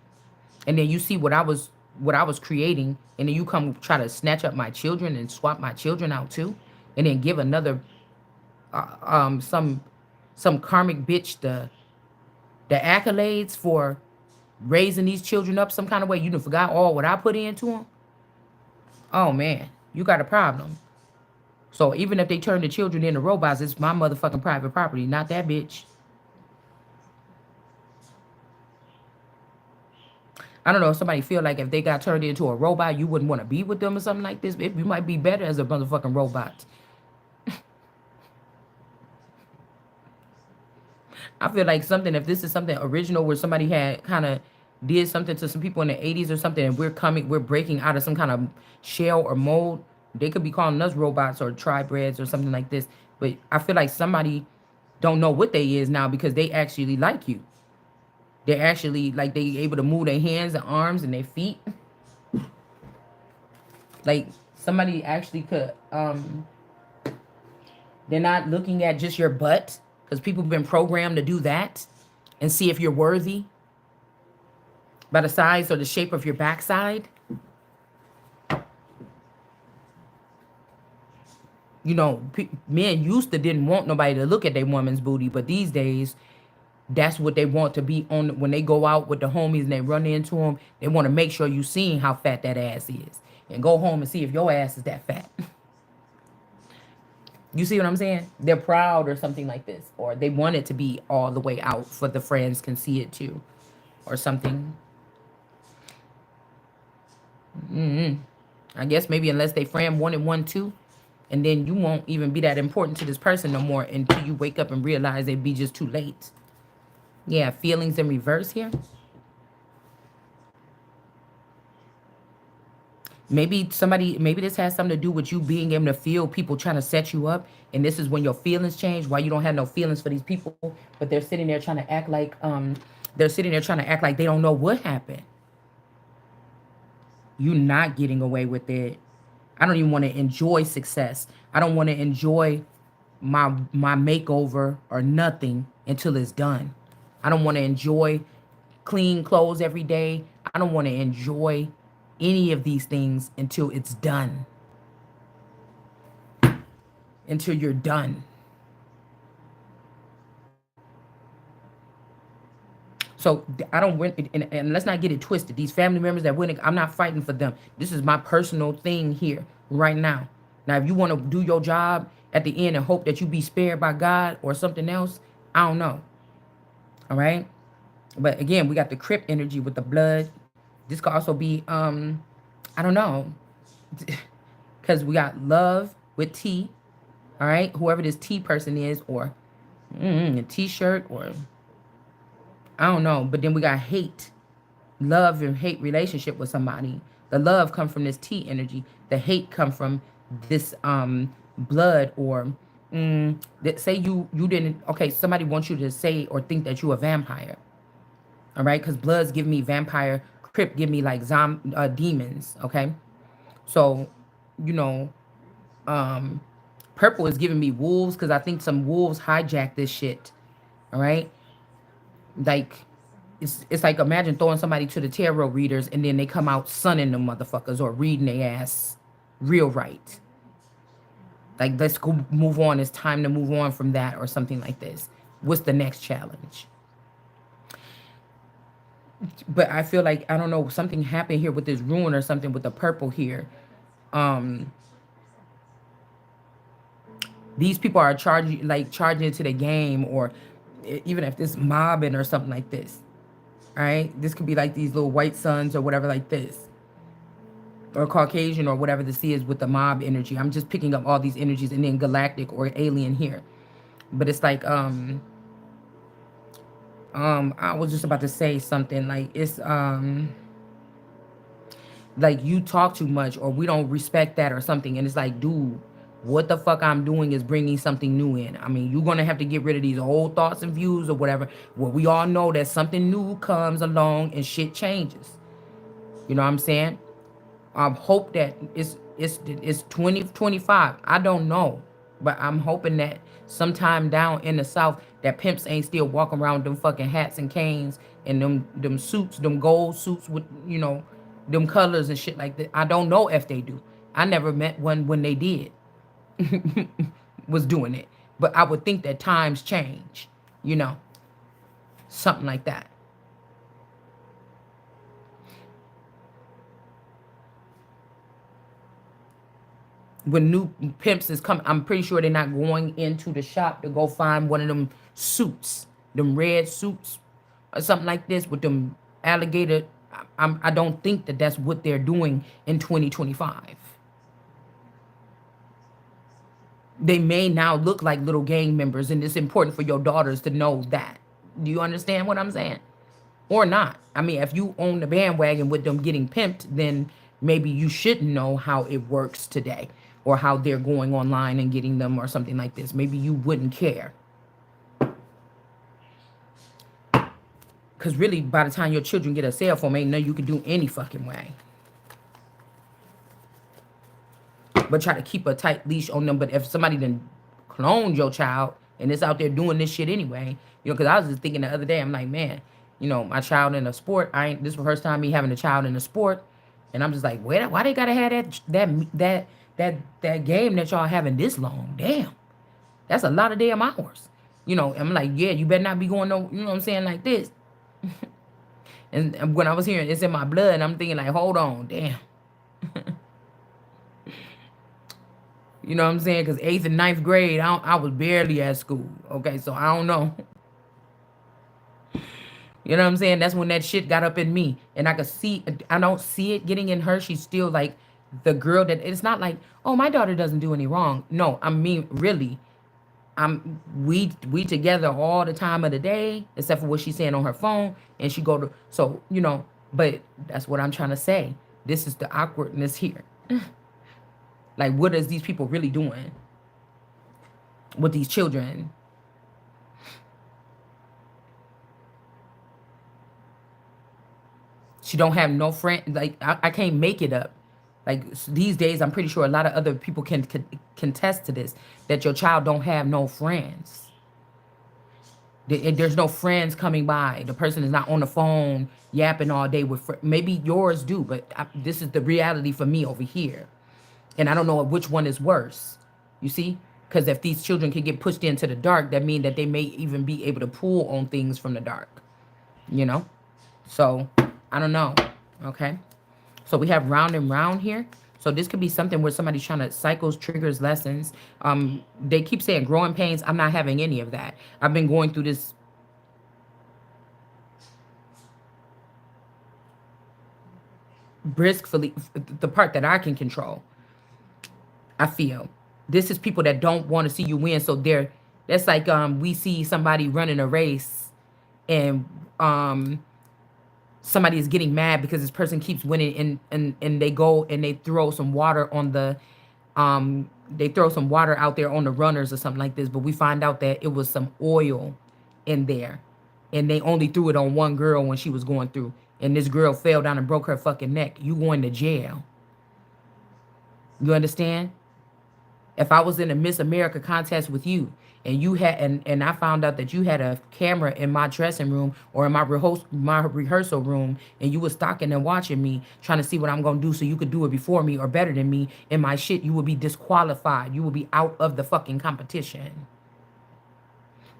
And then you see what I was creating, and then you come try to snatch up my children and swap my children out too, and then give another some karmic bitch the accolades for raising these children up some kind of way. You done forgot all what I put into them. Oh man, you got a problem. So even if they turn the children into robots, it's my motherfucking private property, not that bitch. I don't know if somebody feel like if they got turned into a robot, you wouldn't want to be with them or something like this. You might be better as a motherfucking robot. I feel like something, if this is something original where somebody had kind of did something to some people in the 80s or something, and we're breaking out of some kind of shell or mold, they could be calling us robots or tribreds or something like this. But I feel like somebody don't know what they is now because they actually like you. They're actually like they able to move their hands and arms and their feet. Like somebody actually could they're not looking at just your butt, because people have been programmed to do that and see if you're worthy by the size or the shape of your backside. You know, men used to didn't want nobody to look at their woman's booty, but these days that's what they want to be on when they go out with the homies and they run into them. They want to make sure you seeing how fat that ass is and go home and see if your ass is that fat. You see what I'm saying? They're proud or something like this, or they want it to be all the way out for the friends can see it too, or something. I guess maybe unless they friend wanted one too, and then you won't even be that important to this person no more until you wake up and realize it'd be just too late. Yeah, feelings in reverse here. Maybe this has something to do with you being able to feel people trying to set you up. And this is when your feelings change, why you don't have no feelings for these people, but they're sitting there trying to act like, they don't know what happened. You not getting away with it. I don't even want to enjoy success. I don't want to enjoy my makeover or nothing until it's done. I don't want to enjoy clean clothes every day. I don't want to enjoy any of these things until it's done. Until you're done. So I don't win, and let's not get it twisted. These family members that win, I'm not fighting for them. This is my personal thing here right now. Now, if you want to do your job at the end and hope that you be spared by God or something else, I don't know. All right. But again, we got the crypt energy with the blood. This could also be, I don't know, because we got love with T. All right. Whoever this T person is, or a t-shirt, or I don't know. But then we got hate, love and hate relationship with somebody. The love come from this T energy. The hate come from this blood, or that say you didn't, okay, somebody wants you to say or think that you a vampire. All right, because bloods give me vampire, crypt give me like demons. Okay, so you know, um purple is giving me wolves, because I think some wolves hijacked this shit. All right, like it's like, imagine throwing somebody to the tarot readers and then they come out sunning them motherfuckers or reading their ass real right. Like, let's go move on. It's time to move on from that, or something like this. What's the next challenge? But I feel like, I don't know, something happened here with this ruin or something with the purple here. Um, these people are charging into the game, or even if this mobbing or something like this. All right, this could be like these little white sons or whatever like this, or Caucasian or whatever this is with the mob energy. I'm just picking up all these energies, and then galactic or alien here. But it's like I was just about to say something like, it's like you talk too much, or we don't respect that or something, and it's like, dude, what the fuck I'm doing is bringing something new in. I mean, you're gonna have to get rid of these old thoughts and views or whatever. Well, we all know that something new comes along and shit changes. You know what I'm saying? I hope that it's 2025. I don't know, but I'm hoping that sometime down in the South, that pimps ain't still walking around with them fucking hats and canes and them suits, them gold suits with, them colors and shit like that. I don't know if they do. I never met one when they did was doing it, but I would think that times change, you know, something like that. When new pimps is coming, I'm pretty sure they're not going into the shop to go find one of them suits, them red suits, or something like this with them alligator. I don't think that that's what they're doing in 2025. They may now look like little gang members, and it's important for your daughters to know that. Do you understand what I'm saying? Or not? I mean, if you own the bandwagon with them getting pimped, then maybe you should know how it works today, or how they're going online and getting them, or something like this. Maybe you wouldn't care. Because really, by the time your children get a cell phone, ain't nothing you can do any fucking way but try to keep a tight leash on them. But if somebody then cloned your child and it's out there doing this shit anyway, because I was just thinking the other day, I'm like, man, my child in a sport, this is the first time me having a child in a sport, and I'm just like, why they gotta have that game that y'all having this long? Damn, that's a lot of damn hours. I'm like, yeah, you better not be going no, you know what I'm saying, like this. And when I was hearing it's in my blood, I'm thinking like, hold on, damn. You know what I'm saying? Because 8th and ninth grade, I was barely at school. Okay, so I don't know. You know what I'm saying? That's when that shit got up in me. And I could see, I don't see it getting in her. She's still like the girl that, it's not like, oh, my daughter doesn't do any wrong. No, I mean, really. We together all the time of the day, except for what she's saying on her phone. And she go to, so, but that's what I'm trying to say. This is the awkwardness here. Like, what is these people really doing with these children? She don't have no friend. Like, I can't make it up. Like, these days, I'm pretty sure a lot of other people can contest to this, that your child don't have no friends. There's no friends coming by. The person is not on the phone yapping all day with maybe yours do, but this is the reality for me over here. And I don't know which one is worse. You see? Because if these children can get pushed into the dark, that means that they may even be able to pull on things from the dark. So, I don't know. Okay? So we have round and round here. So this could be something where somebody's trying to cycles, triggers, lessons. They keep saying growing pains. I'm not having any of that. I've been going through this briskly, the part that I can control. I feel this is people that don't want to see you win. So that's like we see somebody running a race, and somebody is getting mad because this person keeps winning, and they go and they throw some water on the They throw some water out there on the runners or something like this, but we find out that it was some oil in there. And they only threw it on one girl when she was going through. And this girl fell down and broke her fucking neck. You going to jail. You understand? If I was in a Miss America contest with you and you had and I found out that you had a camera in my dressing room or in my rehearsal room and you was stalking and watching me trying to see what I'm gonna do so you could do it before me or better than me in my shit, you would be disqualified. You would be out of the fucking competition.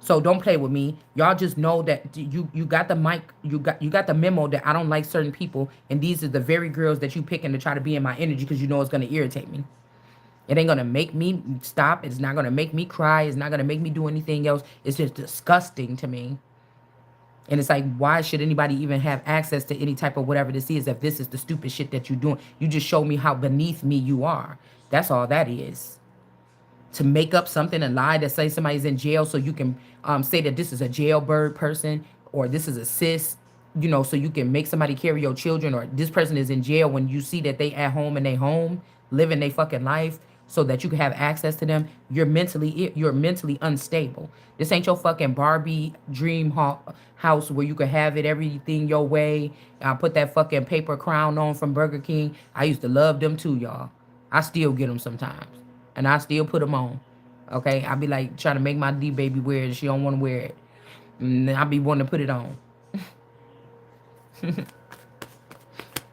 So don't play with me. Y'all just know that you got the mic, you got the memo that I don't like certain people, and these are the very girls that you picking to try to be in my energy because you know it's gonna irritate me. It ain't gonna make me stop. It's not gonna make me cry. It's not gonna make me do anything else. It's just disgusting to me. And it's like, why should anybody even have access to any type of whatever this is if this is the stupid shit that you're doing? You just show me how beneath me you are. That's all that is. To make up something and lie to say somebody's in jail so you can say that this is a jailbird person or this is a cis, you know, so you can make somebody carry your children, or this person is in jail when you see that they at home and they home living their fucking life so that you can have access to them. You're mentally unstable. This ain't your fucking Barbie dream house where you can have it everything your way. I put that fucking paper crown on from Burger King. I used to love them too, y'all. I still get them sometimes. And I still put them on. Okay? I be like trying to make my D baby wear it and she don't want to wear it. And I be wanting to put it on.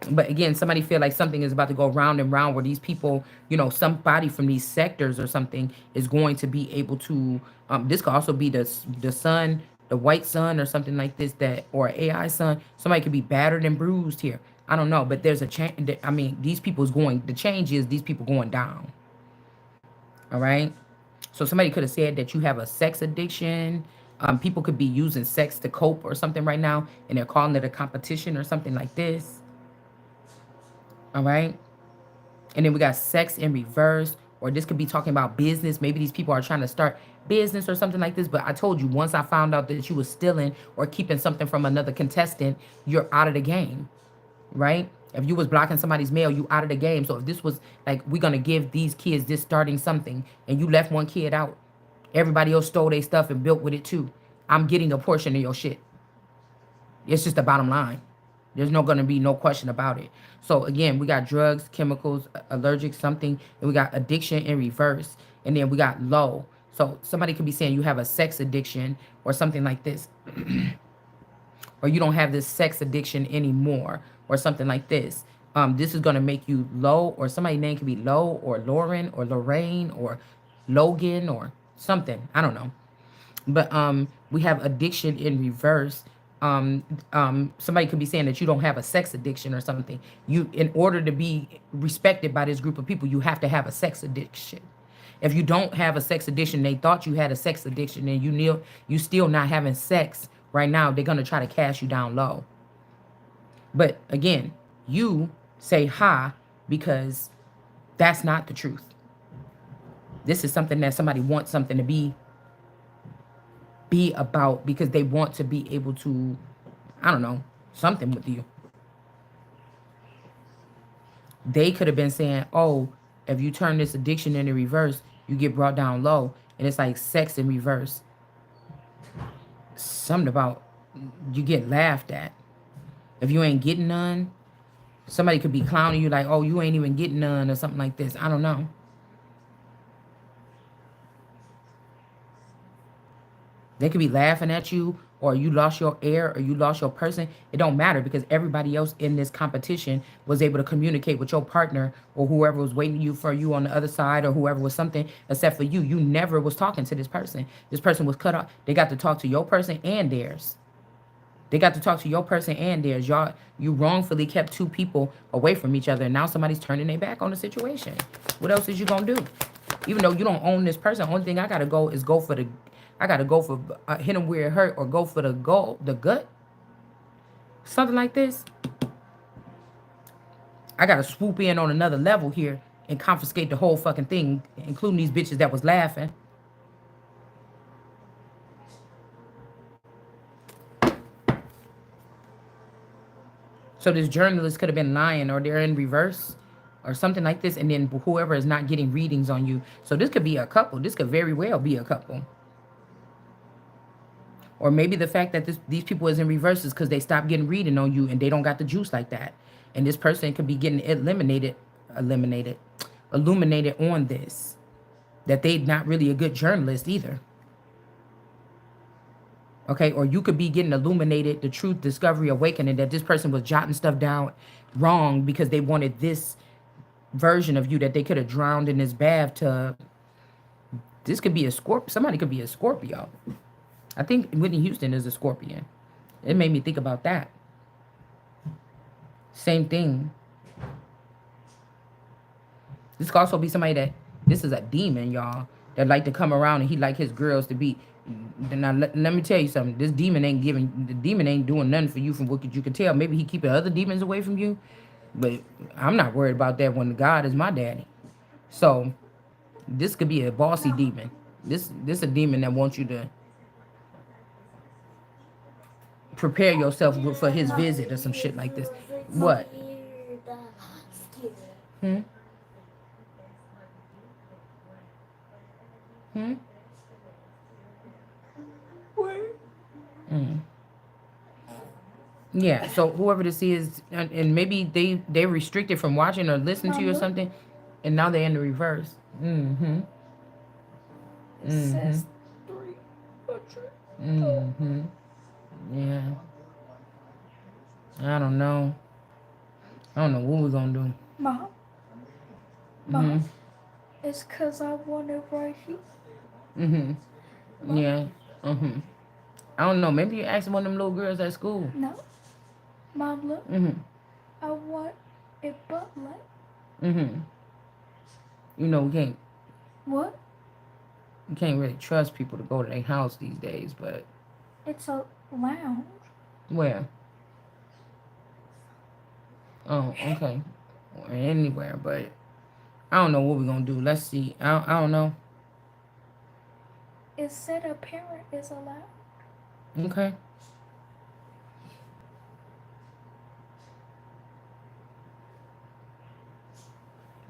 But again, somebody feel like something is about to go round and round where these people, you know, somebody from these sectors or something is going to be able to, this could also be the son, the white son or something like this, that, or AI son. Somebody could be battered and bruised here. I don't know, but there's a change. I mean, these people's going, the change is these people going down. All right. So somebody could have said that you have a sex addiction. People could be using sex to cope or something right now, and they're calling it a competition or something like this. All right. And then we got sex in reverse, or this could be talking about business. Maybe these people are trying to start business or something like this. But I told you, once I found out that you was stealing or keeping something from another contestant, you're out of the game, right? If you was blocking somebody's mail, you out of the game. So if this was like, we're going to give these kids this starting something and you left one kid out, everybody else stole their stuff and built with it too. I'm getting a portion of your shit. It's just the bottom line. There's no going to be no question about it. So again, we got drugs, chemicals, allergic, something, and we got addiction in reverse. And then we got low. So somebody could be saying you have a sex addiction or something like this. Or you don't have this sex addiction anymore or something like this. This is going to make you low, or somebody's name could be Low or Lauren or Lorraine or Logan or something. I don't know. But we have addiction in reverse. Somebody could be saying that you don't have a sex addiction or something. You, in order to be respected by this group of people, you have to have a sex addiction. If you don't have a sex addiction, they thought you had a sex addiction, and you still not having sex right now, they're gonna try to cast you down low. But again, you say ha because that's not the truth. This is something that somebody wants something to be about because they want to be able to, I don't know, something with you. They could have been saying, oh, if you turn this addiction into reverse, you get brought down low. And it's like sex in reverse. Something about you get laughed at. If you ain't getting none, somebody could be clowning you like, oh, you ain't even getting none or something like this. I don't know. They could be laughing at you, or you lost your air, or you lost your person. It don't matter because everybody else in this competition was able to communicate with your partner or whoever was waiting for you on the other side, or whoever was something, except for you. You never was talking to this person. This person was cut off. They got to talk to your person and theirs. They got to talk to your person and theirs. You wrongfully kept two people away from each other, and now somebody's turning their back on the situation. What else is you gonna do? Even though you don't own this person, only thing I gotta go is go for the. I gotta go for hit him where it hurt, or go for the gut. Something like this. I gotta swoop in on another level here and confiscate the whole fucking thing, including these bitches that was laughing. So this journalist could have been lying, or they're in reverse. or something like this, and then whoever is not getting readings on you. So this could be a couple. This could very well be a couple. Or maybe the fact that these people is in reverse is because they stopped getting reading on you and they don't got the juice like that. And this person could be getting illuminated on this. That they not really a good journalist either. Okay, or you could be getting illuminated, the truth, discovery, awakening, that this person was jotting stuff down wrong because they wanted this version of you that they could have drowned in this bathtub. This could be a Scorpio. Somebody could be a Scorpio. I think Whitney Houston is a Scorpion. It made me think about that. Same thing. This could also be somebody that, this is a demon, y'all, that like to come around and he like his girls to be. Now, let me tell you something. This demon ain't doing nothing for you from what you can tell. Maybe he keeping other demons away from you. But I'm not worried about that when God is my daddy. So, this could be a bossy demon. This a demon that wants you to prepare yourself for his visit or some shit like this. What? Hmm? Hmm? Mm. Yeah, so whoever this is, and maybe they restricted from watching or listening to you or something, and now they're in the reverse. Mm-hmm. Mm-hmm. Mm-hmm. Yeah. I don't know. I don't know what we're gonna do. Mom? Mom? It's because I want it right here. Mm-hmm. Yeah. Mm-hmm. I don't know. Maybe you asked one of them little girls at school. No. Mom, look. Mm-hmm. I want it butt light. Mm-hmm. You know, What? You can't really trust people to go to their house these days, but... It's a lounge. Where? Oh, okay. Or anywhere, but... I don't know what we're gonna do. Let's see. I don't know. It said a parent is allowed. Okay.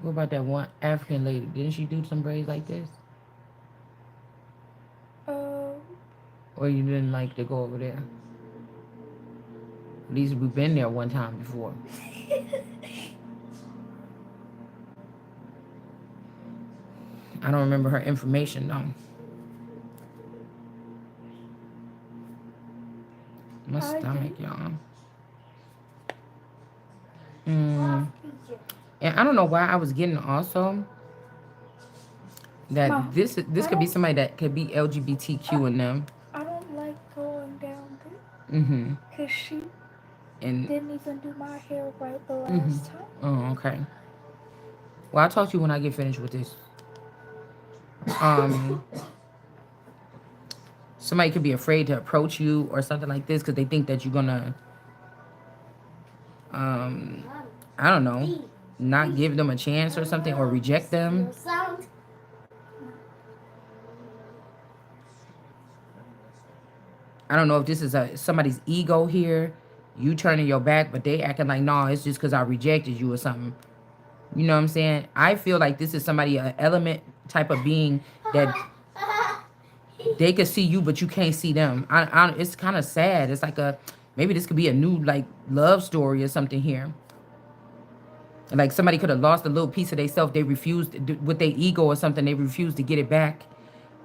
What about that one African lady? Didn't she do some braids like this? Or you didn't like to go over there? At least we've been there one time before. I don't remember her information though. My stomach, y'all. And I don't know why I was getting also that Mom, this could be somebody that could be LGBTQ in them. I don't like going down there. Mm-hmm. Because she didn't even do my hair right the last time. Oh, okay. Well, I'll talk to you when I get finished with this. Somebody could be afraid to approach you or something like this because they think that you're gonna, I don't know, not give them a chance or something or reject them. I don't know if this is somebody's ego here, you turning your back, but they acting like, no, it's just because I rejected you or something. You know what I'm saying? I feel like this is somebody, an element type of being that they can see you, but you can't see them. It's kind of sad. It's like maybe this could be a new like love story or something here. Like somebody could have lost a little piece of themselves. They refused with their ego or something. They refused to get it back.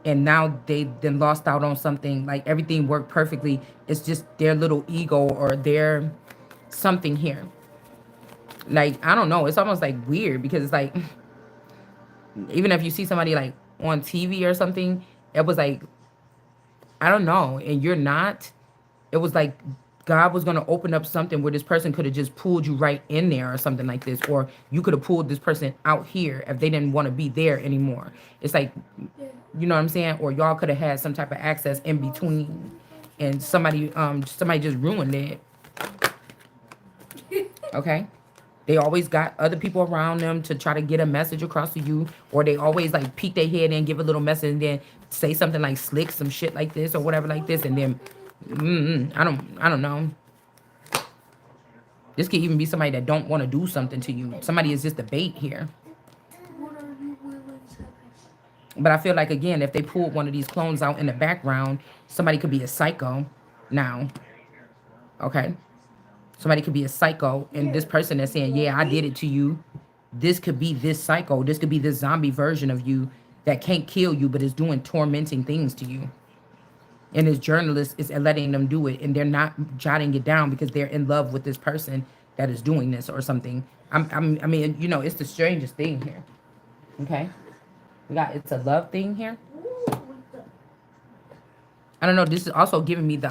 And now they then lost out on something. Like everything worked perfectly. It's just their little ego or their something here. Like, I don't know. It's almost like weird because it's like, even if you see somebody like on TV or something, it was like, I don't know. And you're not, it was like God was going to open up something where this person could have just pulled you right in there or something like this. Or you could have pulled this person out here if they didn't want to be there anymore. It's like, you know what I'm saying? Or y'all could have had some type of access in between and somebody just ruined it. Okay? They always got other people around them to try to get a message across to you. Or they always like peek their head in, give a little message and then say something like slick, some shit like this or whatever like this. And then, I don't know. This could even be somebody that don't want to do something to you. Somebody is just a bait here. What are you willing to But I feel like, again, if they pulled one of these clones out in the background, somebody could be a psycho now. Okay? Somebody could be a psycho, and this person that's saying, yeah, I did it to you. This could be this psycho. This could be this zombie version of you that can't kill you, but is doing tormenting things to you. And this journalist is letting them do it, and they're not jotting it down because they're in love with this person that is doing this or something. I mean, you know, it's the strangest thing here. Okay? We got, it's a love thing here. I don't know. This is also giving me the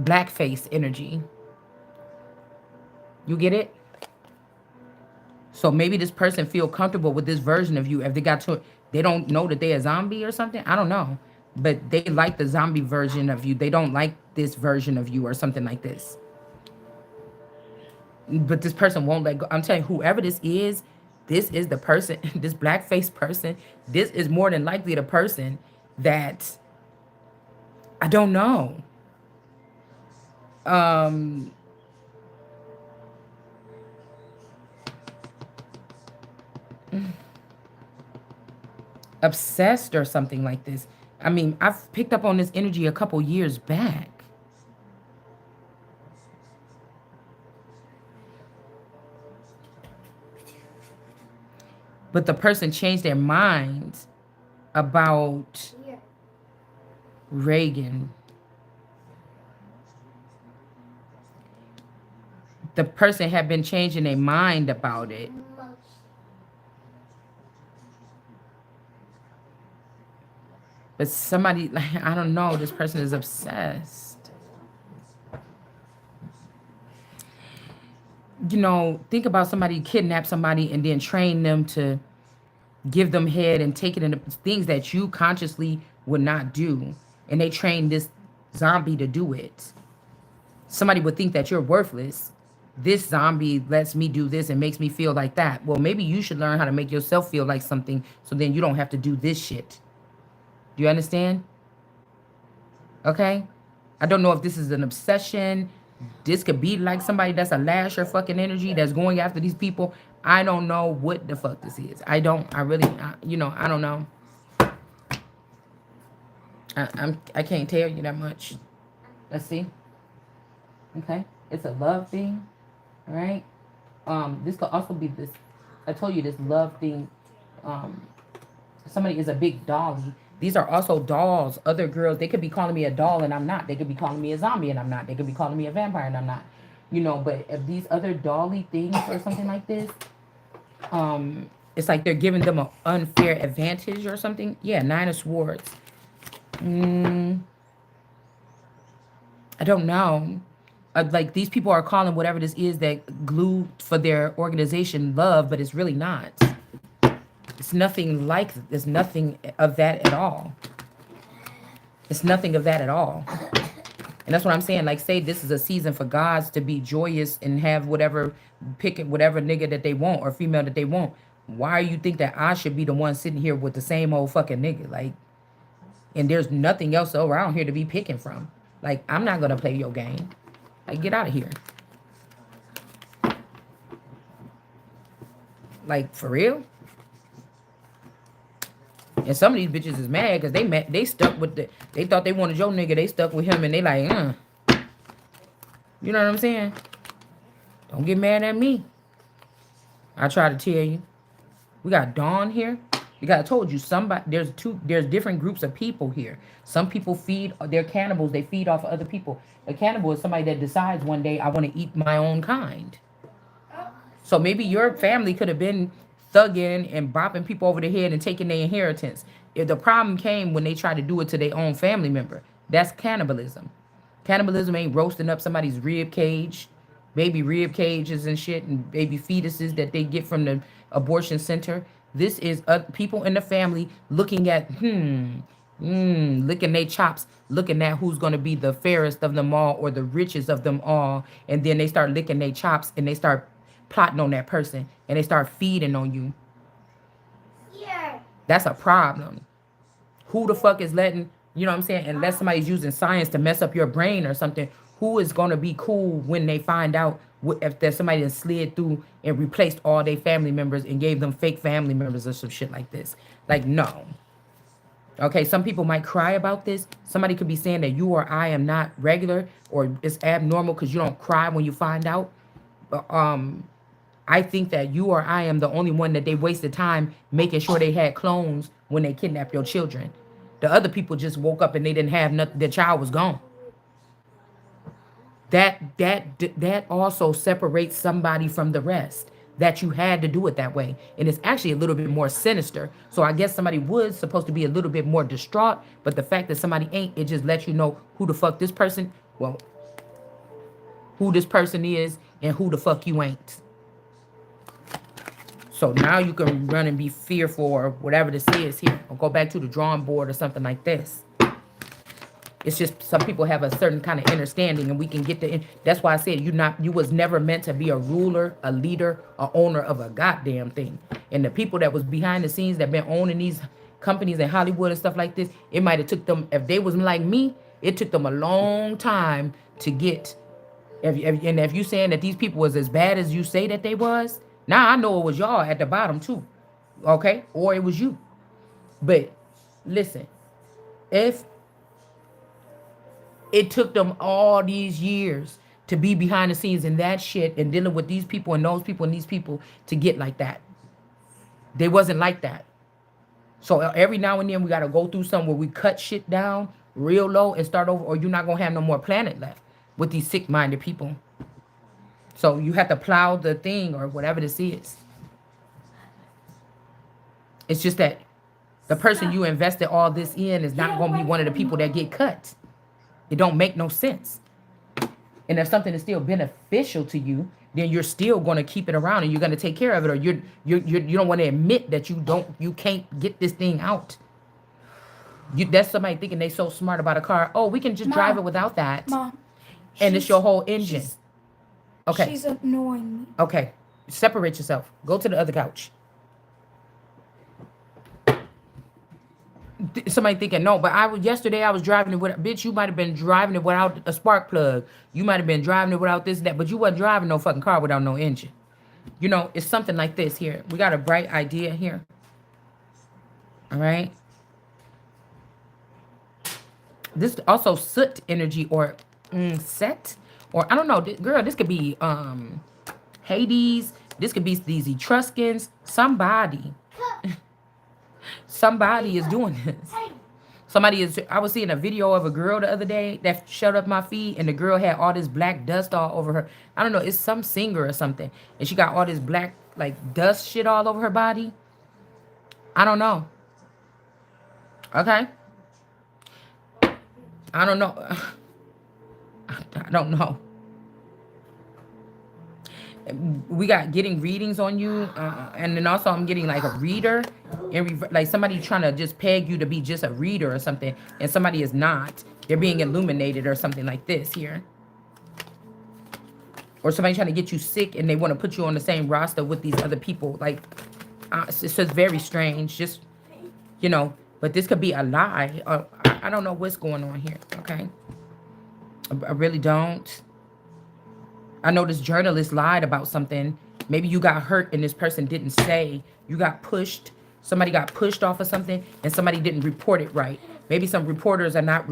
blackface energy. You get it? So maybe this person feel comfortable with this version of you. If they got to, they don't know that they're a zombie or something. I don't know, but they like the zombie version of you. They don't like this version of you or something like this. But this person won't let go. I'm telling you, whoever this is the person, this blackface person. This is more than likely the person that, I don't know. Obsessed or something like this. I mean, I've picked up on this energy a couple years back. But the person changed their minds about Reagan. The person had been changing their mind about it. But somebody, like, I don't know, this person is obsessed. You know, think about somebody kidnap somebody and then train them to give them head and take it into things that you consciously would not do. And they train this zombie to do it. Somebody would think that you're worthless. This zombie lets me do this and makes me feel like that. Well, maybe you should learn how to make yourself feel like something so then you don't have to do this shit. Do you understand? Okay? I don't know if this is an obsession. This could be like somebody that's a lasher fucking energy that's going after these people. I don't know what the fuck this is. I really, you know, I don't know. I can't tell you that much. Let's see. Okay? It's a love thing. All right? This could also be this, I told you this love thing. Somebody is a big dolly. These are also dolls. Other girls, they could be calling me a doll and I'm not. They could be calling me a zombie and I'm not. They could be calling me a vampire and I'm not. You know, but if these other dolly things or something like this, it's like they're giving them an unfair advantage or something. Yeah, 9 of Swords. I don't know. Like these people are calling whatever this is that glue for their organization love, but it's really not. It's nothing like, there's nothing of that at all. It's nothing of that at all. And that's what I'm saying. Like, say this is a season for gods to be joyous and have whatever, pick whatever nigga that they want or female that they want. Why do you think that I should be the one sitting here with the same old fucking nigga? Like, and there's nothing else around here to be picking from. Like, I'm not going to play your game. Like, get out of here. Like, for real? And some of these bitches is mad because they stuck with they thought they wanted your nigga. They stuck with him and they like, You know what I'm saying? Don't get mad at me. I try to tell you. We got Dawn here. I told you, there's different groups of people here. Some people they're cannibals. They feed off of other people. A cannibal is somebody that decides one day, I want to eat my own kind. So maybe your family could have been thugging and bopping people over the head and taking their inheritance. If the problem came when they try to do it to their own family member, that's cannibalism. Cannibalism ain't roasting up somebody's rib cage, baby rib cages and shit, and baby fetuses that they get from the abortion center. This is people in the family looking at, licking their chops, looking at who's going to be the fairest of them all or the richest of them all. And then they start licking their chops and they start plotting on that person and they start feeding on you. Yeah. That's a problem. Who the fuck is letting, you know what I'm saying, unless somebody's using science to mess up your brain or something, who is going to be cool when they find out if there's somebody that slid through and replaced all their family members and gave them fake family members or some shit like this? Like, no. Okay, some people might cry about this. Somebody could be saying that you or I am not regular or it's abnormal because you don't cry when you find out. But I think that you or I am the only one that they wasted time making sure they had clones when they kidnapped your children. The other people just woke up and they didn't have nothing. Their child was gone. That also separates somebody from the rest. That you had to do it that way, and it's actually a little bit more sinister. So I guess somebody was supposed to be a little bit more distraught, but the fact that somebody ain't, it just lets you know who the fuck this person. Well, who this person is and who the fuck you ain't. So now you can run and be fearful or whatever this is here, or go back to the drawing board or something like this. It's just some people have a certain kind of understanding, and we can get the. That's why I said you was never meant to be a ruler, a leader, a owner of a goddamn thing. And the people that was behind the scenes that been owning these companies in Hollywood and stuff like this, it might have took them, if they was like me, it took them a long time to get. If you saying that these people was as bad as you say that they was, now I know it was y'all at the bottom too, okay, or it was you. But listen, if it took them all these years to be behind the scenes in that shit and dealing with these people and those people and these people to get like that. They wasn't like that. So every now and then we got to go through something where we cut shit down real low and start over, or you're not going to have no more planet left with these sick-minded people. So you have to plow the thing or whatever this is. It's just that the person you invested all this in is not going to be one of the people that get cut. It don't make no sense. And if something is still beneficial to you, then you're still going to keep it around and you're going to take care of it, or you don't want to admit that you can't get this thing out. That's somebody thinking they so smart about a car. Oh, we can just drive it without that. Mom, and it's your whole engine. Okay. She's annoying me. Okay. Separate yourself. Go to the other couch. Somebody thinking, no, but yesterday I was driving it without, bitch, you might have been driving it without a spark plug. You might have been driving it without this and that, but you wasn't driving no fucking car without no engine. You know, it's something like this here. We got a bright idea here. All right. This also soot energy or set, or I don't know, girl, this could be Hades. This could be these Etruscans. Somebody is doing this. I was seeing a video of a girl the other day that showed up my feed, and the girl had all this black dust all over her. I don't know, it's some singer or something. And she got all this black, like, dust shit all over her body. I don't know. Okay? I don't know. I don't know. We got getting readings on you, and then also I'm getting like a reader, and like somebody trying to just peg you to be just a reader or something, and somebody is not. They're being illuminated or something like this here, or somebody trying to get you sick and they want to put you on the same roster with these other people. Like it's just very strange. Just but this could be a lie. I don't know what's going on here. Okay, I really don't. I know this journalist lied about something. Maybe you got hurt and this person didn't say. You got pushed. Somebody got pushed off of something and somebody didn't report it right. Maybe some reporters are not.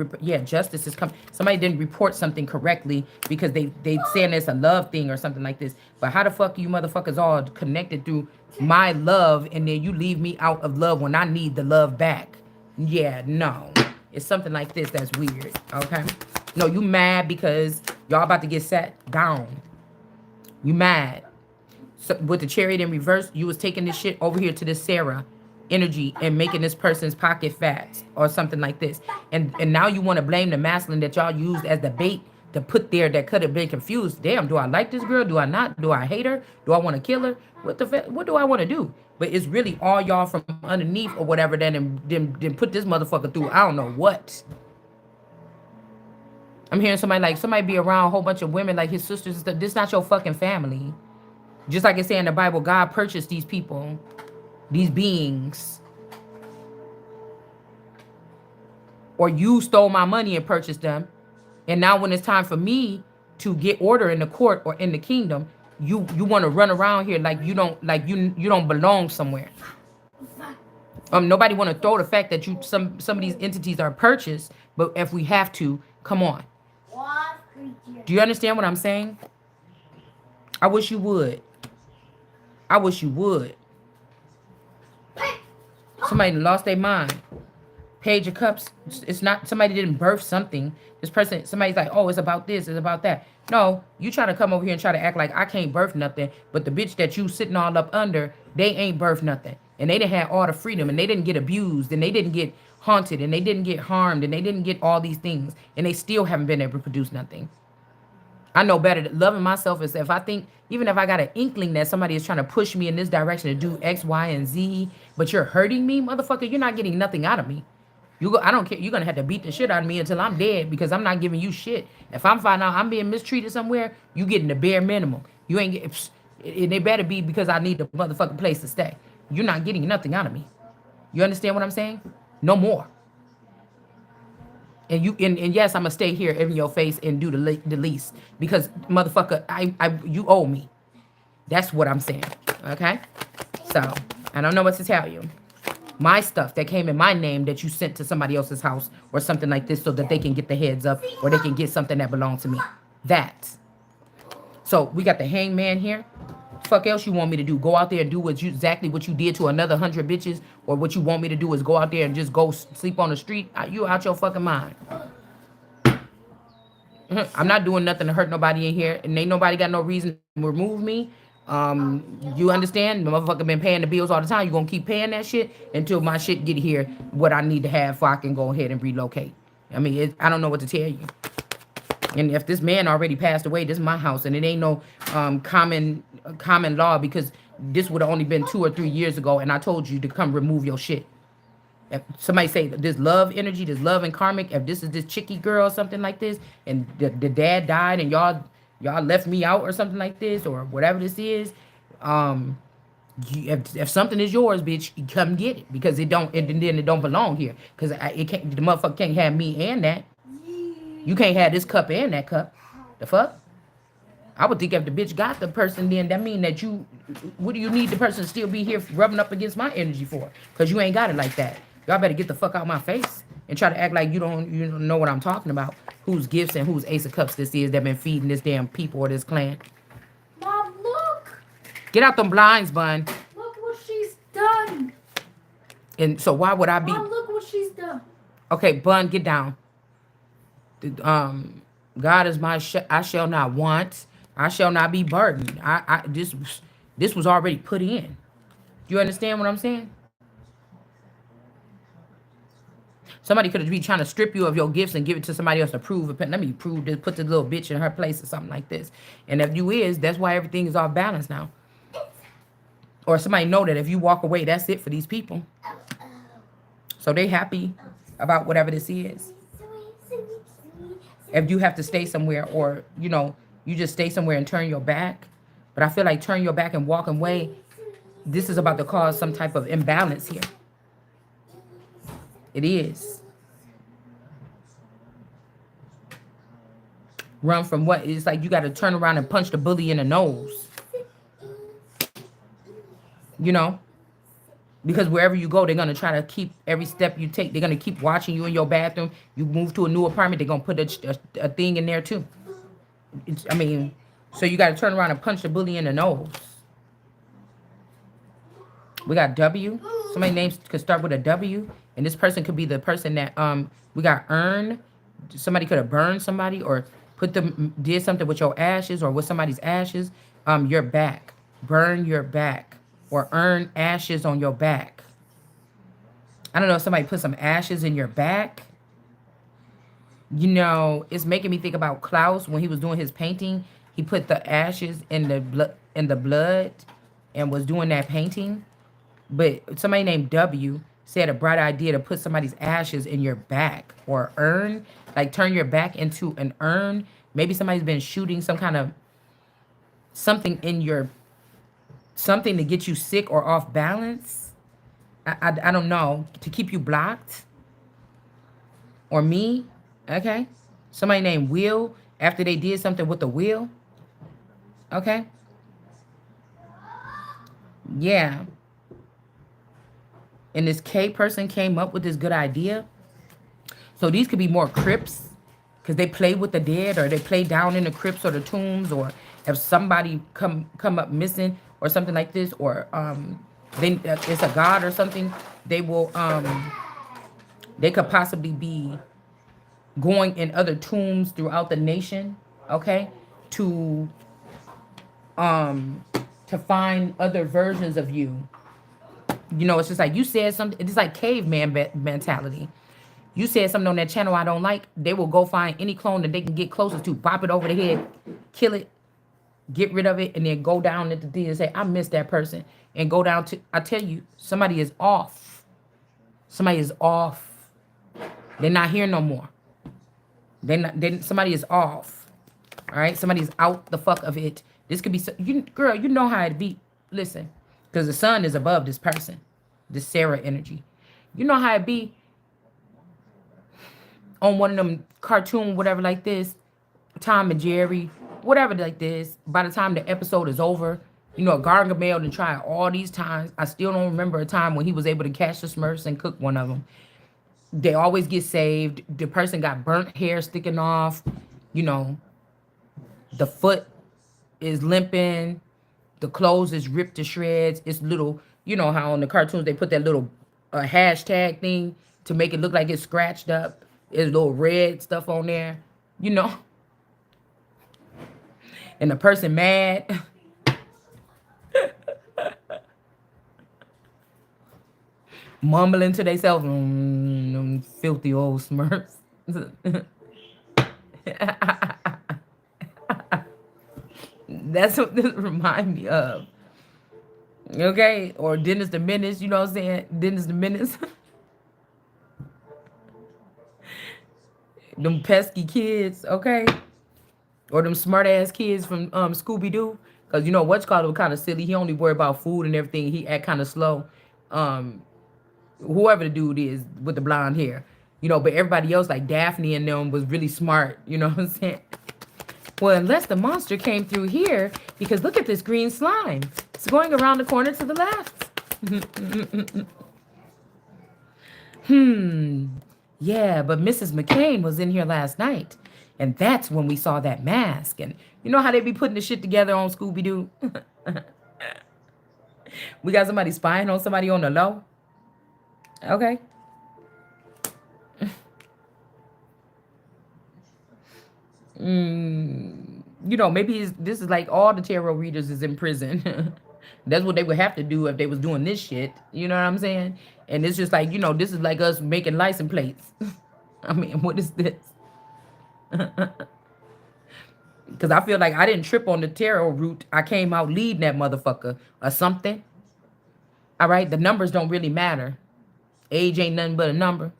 Justice is coming. Somebody didn't report something correctly because they saying it's a love thing or something like this. But how the fuck are you motherfuckers all connected through my love, and then you leave me out of love when I need the love back? Yeah, no. It's something like this that's weird. Okay. No, you mad because y'all about to get sat down. You mad. So with the Chariot in reverse, you was taking this shit over here to this Sarah energy and making this person's pocket fat or something like this. And now you want to blame the masculine that y'all used as the bait to put there that could have been confused. Damn, do I like this girl? Do I not? Do I hate her? Do I want to kill her? What do I want to do? But it's really all y'all from underneath or whatever that then put this motherfucker through I don't know what. I'm hearing somebody be around a whole bunch of women like his sisters and stuff. This not your fucking family. Just like it say in the Bible, God purchased these people, these beings. Or you stole my money and purchased them. And now when it's time for me to get order in the court or in the kingdom, you want to run around here like you don't belong somewhere. Nobody want to throw the fact that some of these entities are purchased, but if we have to, come on. Do you understand what I'm saying? I wish you would. I wish you would. Somebody lost their mind. Page of Cups. It's not somebody didn't birth something. This person, somebody's like, oh, it's about this, it's about that. No, you try to come over here and try to act like I can't birth nothing, but the bitch that you sitting all up under, they ain't birth nothing. And they didn't have all the freedom, and they didn't get abused, and they didn't get haunted, and they didn't get harmed, and they didn't get all these things, and they still haven't been able to produce nothing. I know better. Loving myself is if I think, even if I got an inkling that somebody is trying to push me in this direction to do X, Y, and Z, but you're hurting me, motherfucker, you're not getting nothing out of me. I don't care. You're gonna have to beat the shit out of me until I'm dead because I'm not giving you shit. If I'm finding out I'm being mistreated somewhere, you getting the bare minimum. You ain't get. And it better be because I need the motherfucking place to stay. You're not getting nothing out of me. You understand what I'm saying? No more. And yes, I'm gonna stay here in your face and do the least because motherfucker, you owe me. That's what I'm saying. Okay. So I don't know what to tell you. My stuff that came in my name that you sent to somebody else's house or something like this so that they can get the heads up or they can get something that belongs to me. That. So we got the hangman here. Fuck else you want me to do? Go out there and do exactly what you did to another 100 bitches, or what you want me to do is go out there and just go sleep on the street? You out your fucking mind. I'm not doing nothing to hurt nobody in here, and ain't nobody got no reason to remove me. You understand? The motherfucker been paying the bills all the time. You gonna keep paying that shit until my shit get here what I need to have so I can go ahead and relocate. I mean, I don't know what to tell you. And if this man already passed away, this is my house, and it ain't no common law because this would have only been 2 or 3 years ago, and I told you to come remove your shit. If somebody say this love energy, this love and karmic, if this is this chicky girl or something like this, and the dad died and y'all left me out or something like this or whatever this is, if something is yours, bitch, you come get it because then it don't belong here because the motherfucker can't have me and that. You can't have this cup and that cup. The fuck? I would think if the bitch got the person, then that mean that what do you need the person to still be here rubbing up against my energy for? Because you ain't got it like that. Y'all better get the fuck out my face and try to act like you don't know what I'm talking about. Whose gifts and whose ace of cups this is that been feeding this damn people or this clan. Mom, look. Get out them blinds, Bun. Look what she's done. And so why would I be? Mom, look what she's done. Okay, Bun, get down. God is my I shall not want. I shall not be burdened. This was already put in. You understand what I'm saying? Somebody could be trying to strip you of your gifts and give it to somebody else to prove it. Let me prove this, put the little bitch in her place or something like this. And if you is, that's why everything is off balance now. Or somebody know that if you walk away, that's it for these people. So they happy about whatever this is. If you have to stay somewhere or, you just stay somewhere and turn your back. But I feel like turn your back and walk away, this is about to cause some type of imbalance here. It is. Run from what? It's like you got to turn around and punch the bully in the nose. Because wherever you go, they're going to try to keep every step you take. They're going to keep watching you in your bathroom. You move to a new apartment, they're going to put a thing in there too. So you got to turn around and punch the bully in the nose. We got W. Somebody's name could start with a W. And this person could be the person that, we got earn. Somebody could have burned somebody or did something with your ashes or with somebody's ashes. Your back. Burn your back. Or earn ashes on your back. I don't know if somebody put some ashes in your back. It's making me think about Klaus when he was doing his painting. He put the ashes in the blood and was doing that painting. But somebody named W said a bright idea to put somebody's ashes in your back or urn, like turn your back into an urn. Maybe somebody's been shooting some kind of something in your something to get you sick or off balance. I don't know, to keep you blocked. Or me. Okay. Somebody named Will after they did something with the wheel. Okay. Yeah. And this K person came up with this good idea. So these could be more crypts because they play with the dead, or they play down in the crypts or the tombs, or if somebody come up missing or something like this, or then it's a god or something, they will they could possibly be going in other tombs throughout the nation, okay, to um to find other versions of you. You know, it's just like you said something. It's like caveman mentality. You said something on that channel I don't like, they will go find any clone that they can get closest to, pop it over the head, kill it, get rid of it, and then go down at the D and say, I miss that person. And go down to, I tell you, somebody is off. Somebody is off. They're not here no more. Somebody is off. All right? Somebody's out the fuck of it. This could be, girl, you know how it be. Listen, because the sun is above this person, this Sarah energy. You know how it be on one of them cartoon, whatever like this, Tom and Jerry, whatever like this. By the time the episode is over, you know, Gargamel done tried all these times. I still don't remember a time when he was able to catch the Smurfs and cook one of them. They always get saved. The person got burnt hair sticking off. You know, the foot is limping. The clothes is ripped to shreds. It's little, you know how on the cartoons they put that little hashtag thing to make it look like it's scratched up. There's little red stuff on there, you know. And the person mad. Mumbling to themselves, filthy old Smurfs. That's what this remind me of. Okay? Or Dennis the Menace, you know what I'm saying? Dennis the Menace. Them pesky kids, okay? Or them smart ass kids from Scooby-Doo. Because you know what's called was kind of silly. He only worried about food and everything. He act kind of slow. Whoever the dude is with the blonde hair. You know, but everybody else like Daphne and them was really smart. You know what I'm saying? Well, unless the monster came through here, because look at this green slime. It's going around the corner to the left. Yeah, but Mrs. McCain was in here last night. And that's when we saw that mask. And you know how they be putting the shit together on Scooby-Doo? We got somebody spying on somebody on the low. Okay. You know, maybe this is like all the tarot readers is in prison. That's what they would have to do if they was doing this shit. You know what I'm saying? And it's just like, you know, this is like us making license plates. I mean, what is this? Because I feel like I didn't trip on the tarot route. I came out leading that motherfucker or something. All right? The numbers don't really matter. Age ain't nothing but a number.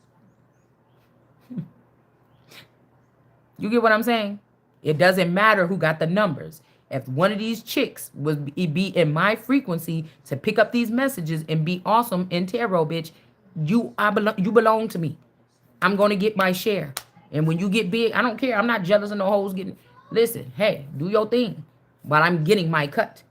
You get what I'm saying? It doesn't matter who got the numbers. If one of these chicks would be in my frequency to pick up these messages and be awesome in tarot, bitch, you belong to me. I'm going to get my share. And when you get big, I don't care. I'm not jealous of no hoes getting... Listen, hey, do your thing while I'm getting my cut.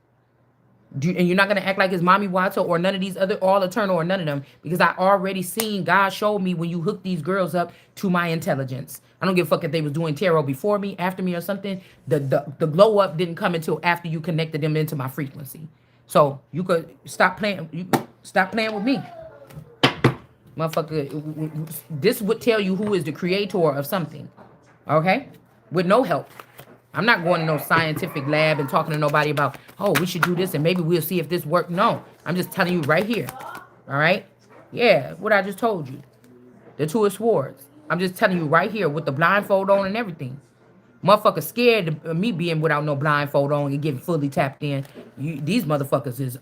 And you're not going to act like it's Mommy Watson or none of these other, all Eternal or none of them. Because I already seen, God showed me when you hook these girls up to my intelligence. I don't give a fuck if they was doing tarot before me, after me or something. The glow up didn't come until after you connected them into my frequency. So you could stop playing. Stop playing with me. Motherfucker, this would tell you who is the creator of something. Okay? With no help. I'm not going to no scientific lab and talking to nobody about, oh, we should do this and maybe we'll see if this works. No, I'm just telling you right here. All right? Yeah, what I just told you. The Two of Swords. I'm just telling you right here with the blindfold on and everything. Motherfuckers scared of me being without no blindfold on and getting fully tapped in. These motherfuckers is,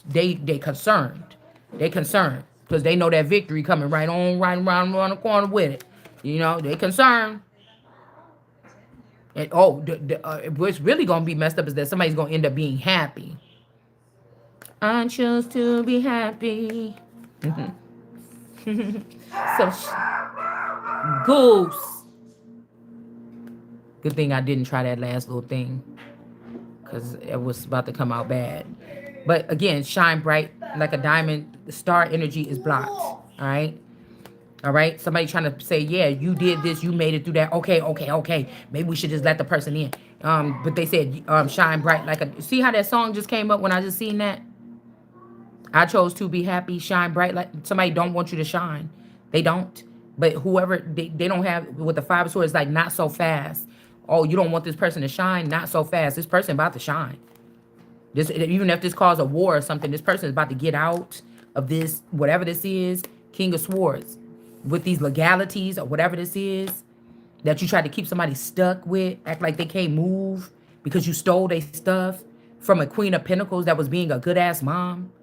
they concerned. They concerned. Because they know that victory coming right around the corner with it. You know, they concerned. And what's really going to be messed up is that somebody's going to end up being happy. I choose to be happy. So, Goose. Good thing I didn't try that last little thing, because it was about to come out bad. But again, shine bright like a diamond. The star energy is blocked. All right. All right. Somebody trying to say, yeah, you did this, you made it through that. Okay, okay, okay. Maybe we should just let the person in. But they said, shine bright like a. See how that song just came up when I just seen that? I chose to be happy, shine bright. Like somebody don't want you to shine. They don't. But whoever they don't have with the five of swords, like not so fast. Oh, you don't want this person to shine? Not so fast. This person about to shine. This, even if this causes a war or something, this person is about to get out of this, whatever this is, King of Swords, with these legalities or whatever this is that you tried to keep somebody stuck with, act like they can't move because you stole their stuff from a Queen of Pentacles that was being a good ass mom.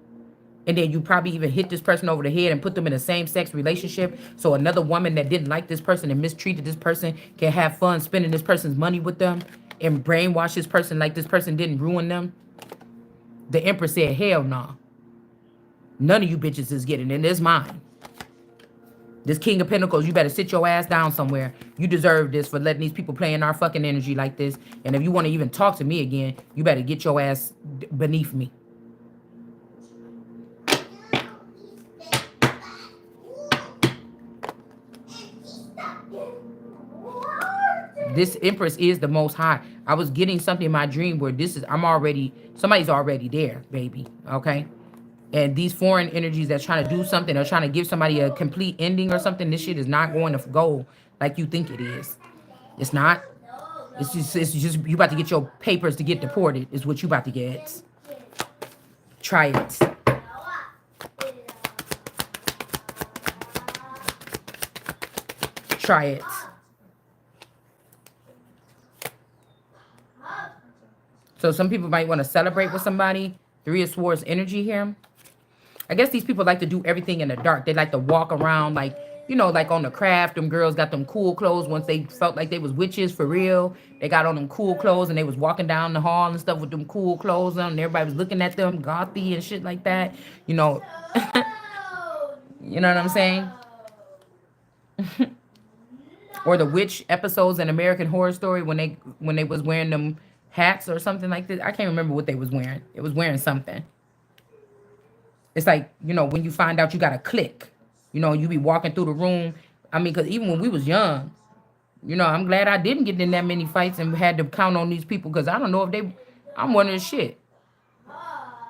And then you probably even hit this person over the head and put them in a same-sex relationship. So another woman that didn't like this person and mistreated this person can have fun spending this person's money with them and brainwash this person like this person didn't ruin them. The Empress said, hell no. None of you bitches is getting in. This mine. This King of Pentacles, you better sit your ass down somewhere. You deserve this for letting these people play in our fucking energy like this. And if you want to even talk to me again, you better get your ass beneath me. This Empress is the most high. I was getting something in my dream where this is, somebody's already there, baby. Okay. And these foreign energies that's trying to do something or trying to give somebody a complete ending or something, this shit is not going to go like you think it is. It's not. It's just you about to get your papers to get deported is what you about to get. Try it. Try it. So some people might want to celebrate with somebody. Three of Swords energy here. I guess these people like to do everything in the dark. They like to walk around like, you know, like on the craft. Them girls got them cool clothes once they felt like they was witches for real. They got on them cool clothes and they was walking down the hall and stuff with them cool clothes on. And everybody was looking at them, gothy and shit like that. You know, you know what I'm saying? Or the witch episodes in American Horror Story when they was wearing them hats or something like this. I can't remember what they was wearing. It was wearing something. It's like, you know, when you find out you got a click, you know, you be walking through the room. I mean, because even when we was young, you know, I'm glad I didn't get in that many fights and had to count on these people because I don't know if I'm wondering shit.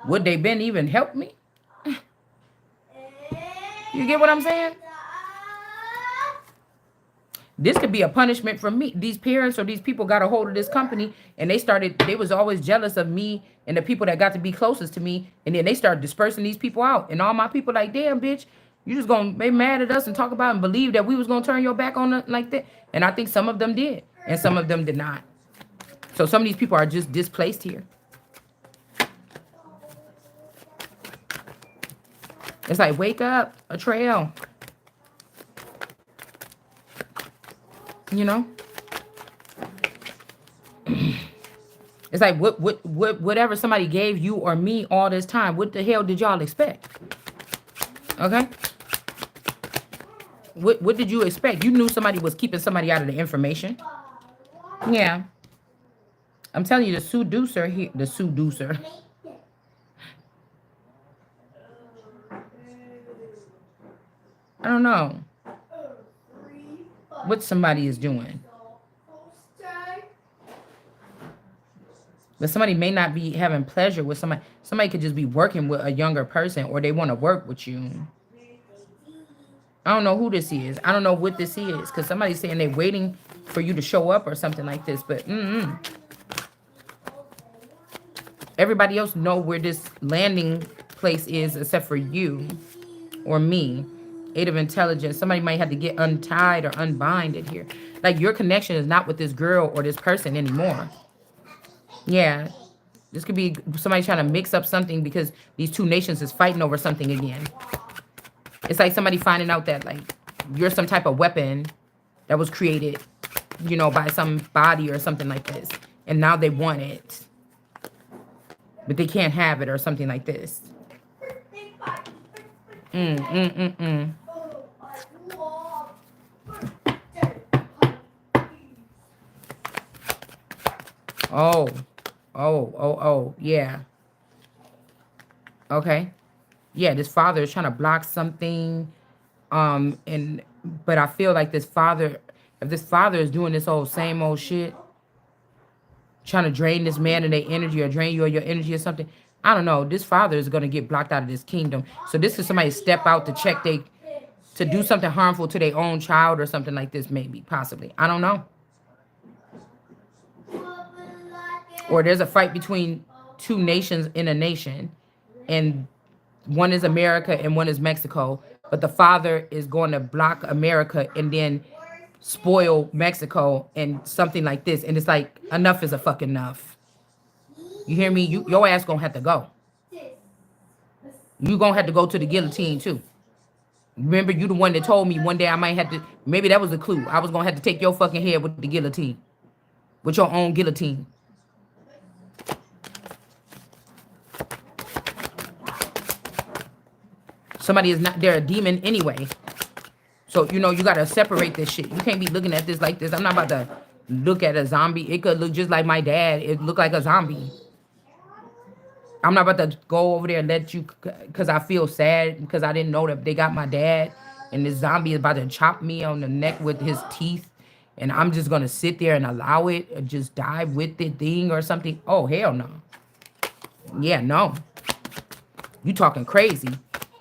Would they been even help me? You get what I'm saying? This could be a punishment from me. These parents or these people got a hold of this company and they was always jealous of me and the people that got to be closest to me. And then they started dispersing these people out. And all my people like, damn, bitch, you just gonna be mad at us and talk about and believe that we was gonna turn your back on it like that. And I think some of them did and some of them did not. So some of these people are just displaced here. It's like, wake up, a trail. You know, it's like whatever somebody gave you or me all this time, what the hell did y'all expect? Okay, what did you expect? You knew somebody was keeping somebody out of the information. Yeah, I'm telling you, the seducer here, the seducer. I don't know what somebody is doing. But somebody may not be having pleasure with somebody. Somebody could just be working with a younger person or they want to work with you. I don't know who this is. I don't know what this is. Because somebody's saying they're waiting for you to show up or something like this. But everybody else know where this landing place is except for you or me. Eight of Intelligence. Somebody might have to get untied or unbinded here. Like your connection is not with this girl or this person anymore. Yeah. This could be somebody trying to mix up something because these two nations is fighting over something again. It's like somebody finding out that like you're some type of weapon that was created, you know, by somebody or something like this. And now they want it. But they can't have it or something like this. Oh, yeah. Okay. Yeah, this father is trying to block something. And but I feel like this father, if this father is doing this old same old shit, trying to drain this man and their energy or drain you or your energy or something, I don't know. This father is gonna get blocked out of this kingdom. So this is somebody step out to check they to do something harmful to their own child or something like this, maybe, possibly. I don't know. Or there's a fight between two nations in a nation, and one is America and one is Mexico, but the father is going to block America and then spoil Mexico and something like this. And it's like, enough is a fucking enough. You hear me? Your ass gonna have to go. You gonna have to go to the guillotine too. Remember, you the one that told me one day I might have to, maybe that was a clue. I was gonna have to take your fucking head with the guillotine. With your own guillotine. Somebody is not, they're a demon anyway. So, you know, you got to separate this shit. You can't be looking at this like this. I'm not about to look at a zombie. It could look just like my dad. It looked like a zombie. I'm not about to go over there and let you, because I feel sad because I didn't know that they got my dad. And this zombie is about to chop me on the neck with his teeth. And I'm just going to sit there and allow it, or just die with the thing or something. Oh, hell no. Yeah, no. You talking crazy.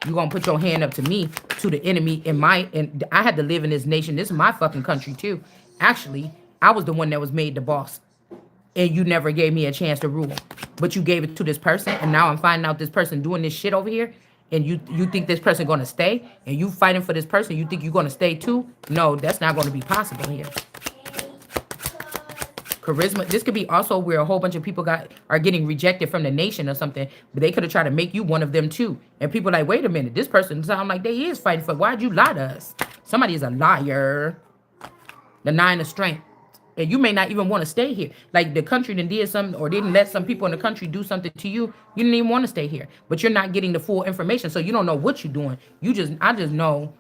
You gonna put your hand up to me, to the enemy in my, and I had to live in this nation. This is my fucking country too. Actually, I was the one that was made the boss, and you never gave me a chance to rule, but you gave it to this person, and now I'm finding out this person doing this shit over here, and you think this person gonna stay, and you fighting for this person, you think you're gonna stay too? No, that's not gonna be possible here. Charisma. This could be also where a whole bunch of people are getting rejected from the nation or something, but they could have tried to make you one of them too. And people are like, wait a minute, this person sound like they is fighting for. Why'd you lie to us? Somebody is a liar. The 9 of strength. And you may not even want to stay here. Like the country did something or didn't let some people in the country do something to you. You didn't even want to stay here, but you're not getting the full information. So you don't know what you're doing. I just know,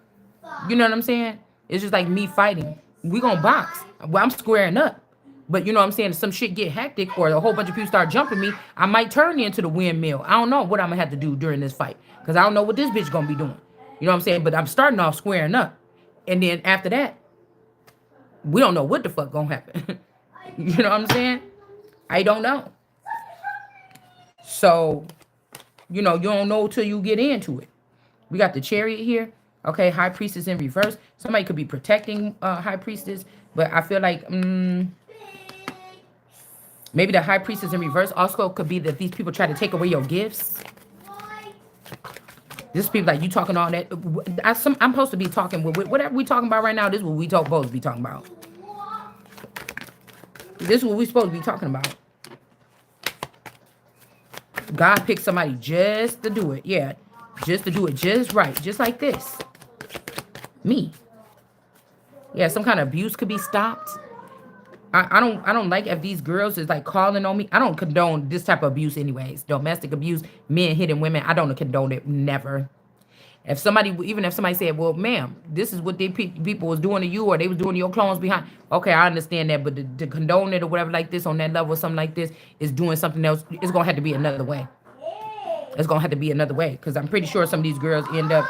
you know what I'm saying? It's just like me fighting. We gonna box. Well, I'm squaring up. But you know what I'm saying? If some shit get hectic or a whole bunch of people start jumping me, I might turn into the windmill. I don't know what I'm going to have to do during this fight. Because I don't know what this bitch going to be doing. You know what I'm saying? But I'm starting off squaring up. And then after that, we don't know what the fuck going to happen. You know what I'm saying? I don't know. So, you know, you don't know till you get into it. We got the Chariot here. Okay, High Priestess in reverse. Somebody could be protecting High Priestess. But I feel like... maybe the High Priestess in reverse also could be that these people try to take away your gifts. This people like you talking all that. I'm supposed to be talking with whatever we talking about right now. This is what we supposed to be talking about. This is what we supposed to be talking about. God picked somebody just to do it. Yeah, just to do it just right. Just like this. Me. Yeah, some kind of abuse could be stopped. I don't like if these girls is like calling on me. I don't condone this type of abuse anyways. Domestic abuse, men hitting women, I don't condone it. Never. If somebody said, well, ma'am, this is what people was doing to you or they was doing to your clones behind. Okay, I understand that. But to condone it or whatever like this on that level or something like this is doing something else. It's going to have to be another way. It's going to have to be another way. Because I'm pretty sure some of these girls end up,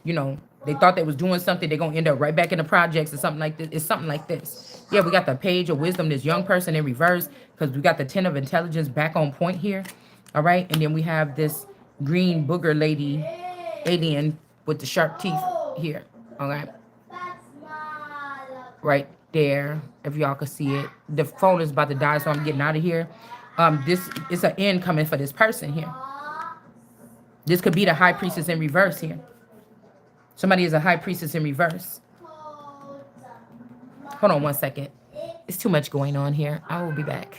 you know, they thought they was doing something. They're going to end up right back in the projects or something like this. It's something like this. Yeah, we got the Page of Wisdom, this young person in reverse, because we got the 10 of Intelligence back on point here. All right. And then we have this green booger lady, alien with the sharp teeth here. All right. Right there. If y'all can see it. The phone is about to die, so I'm getting out of here. This is an end coming for this person here. This could be the High Priestess in reverse here. Somebody is a High Priestess in reverse. Hold on one second. It's too much going on here. I will be back.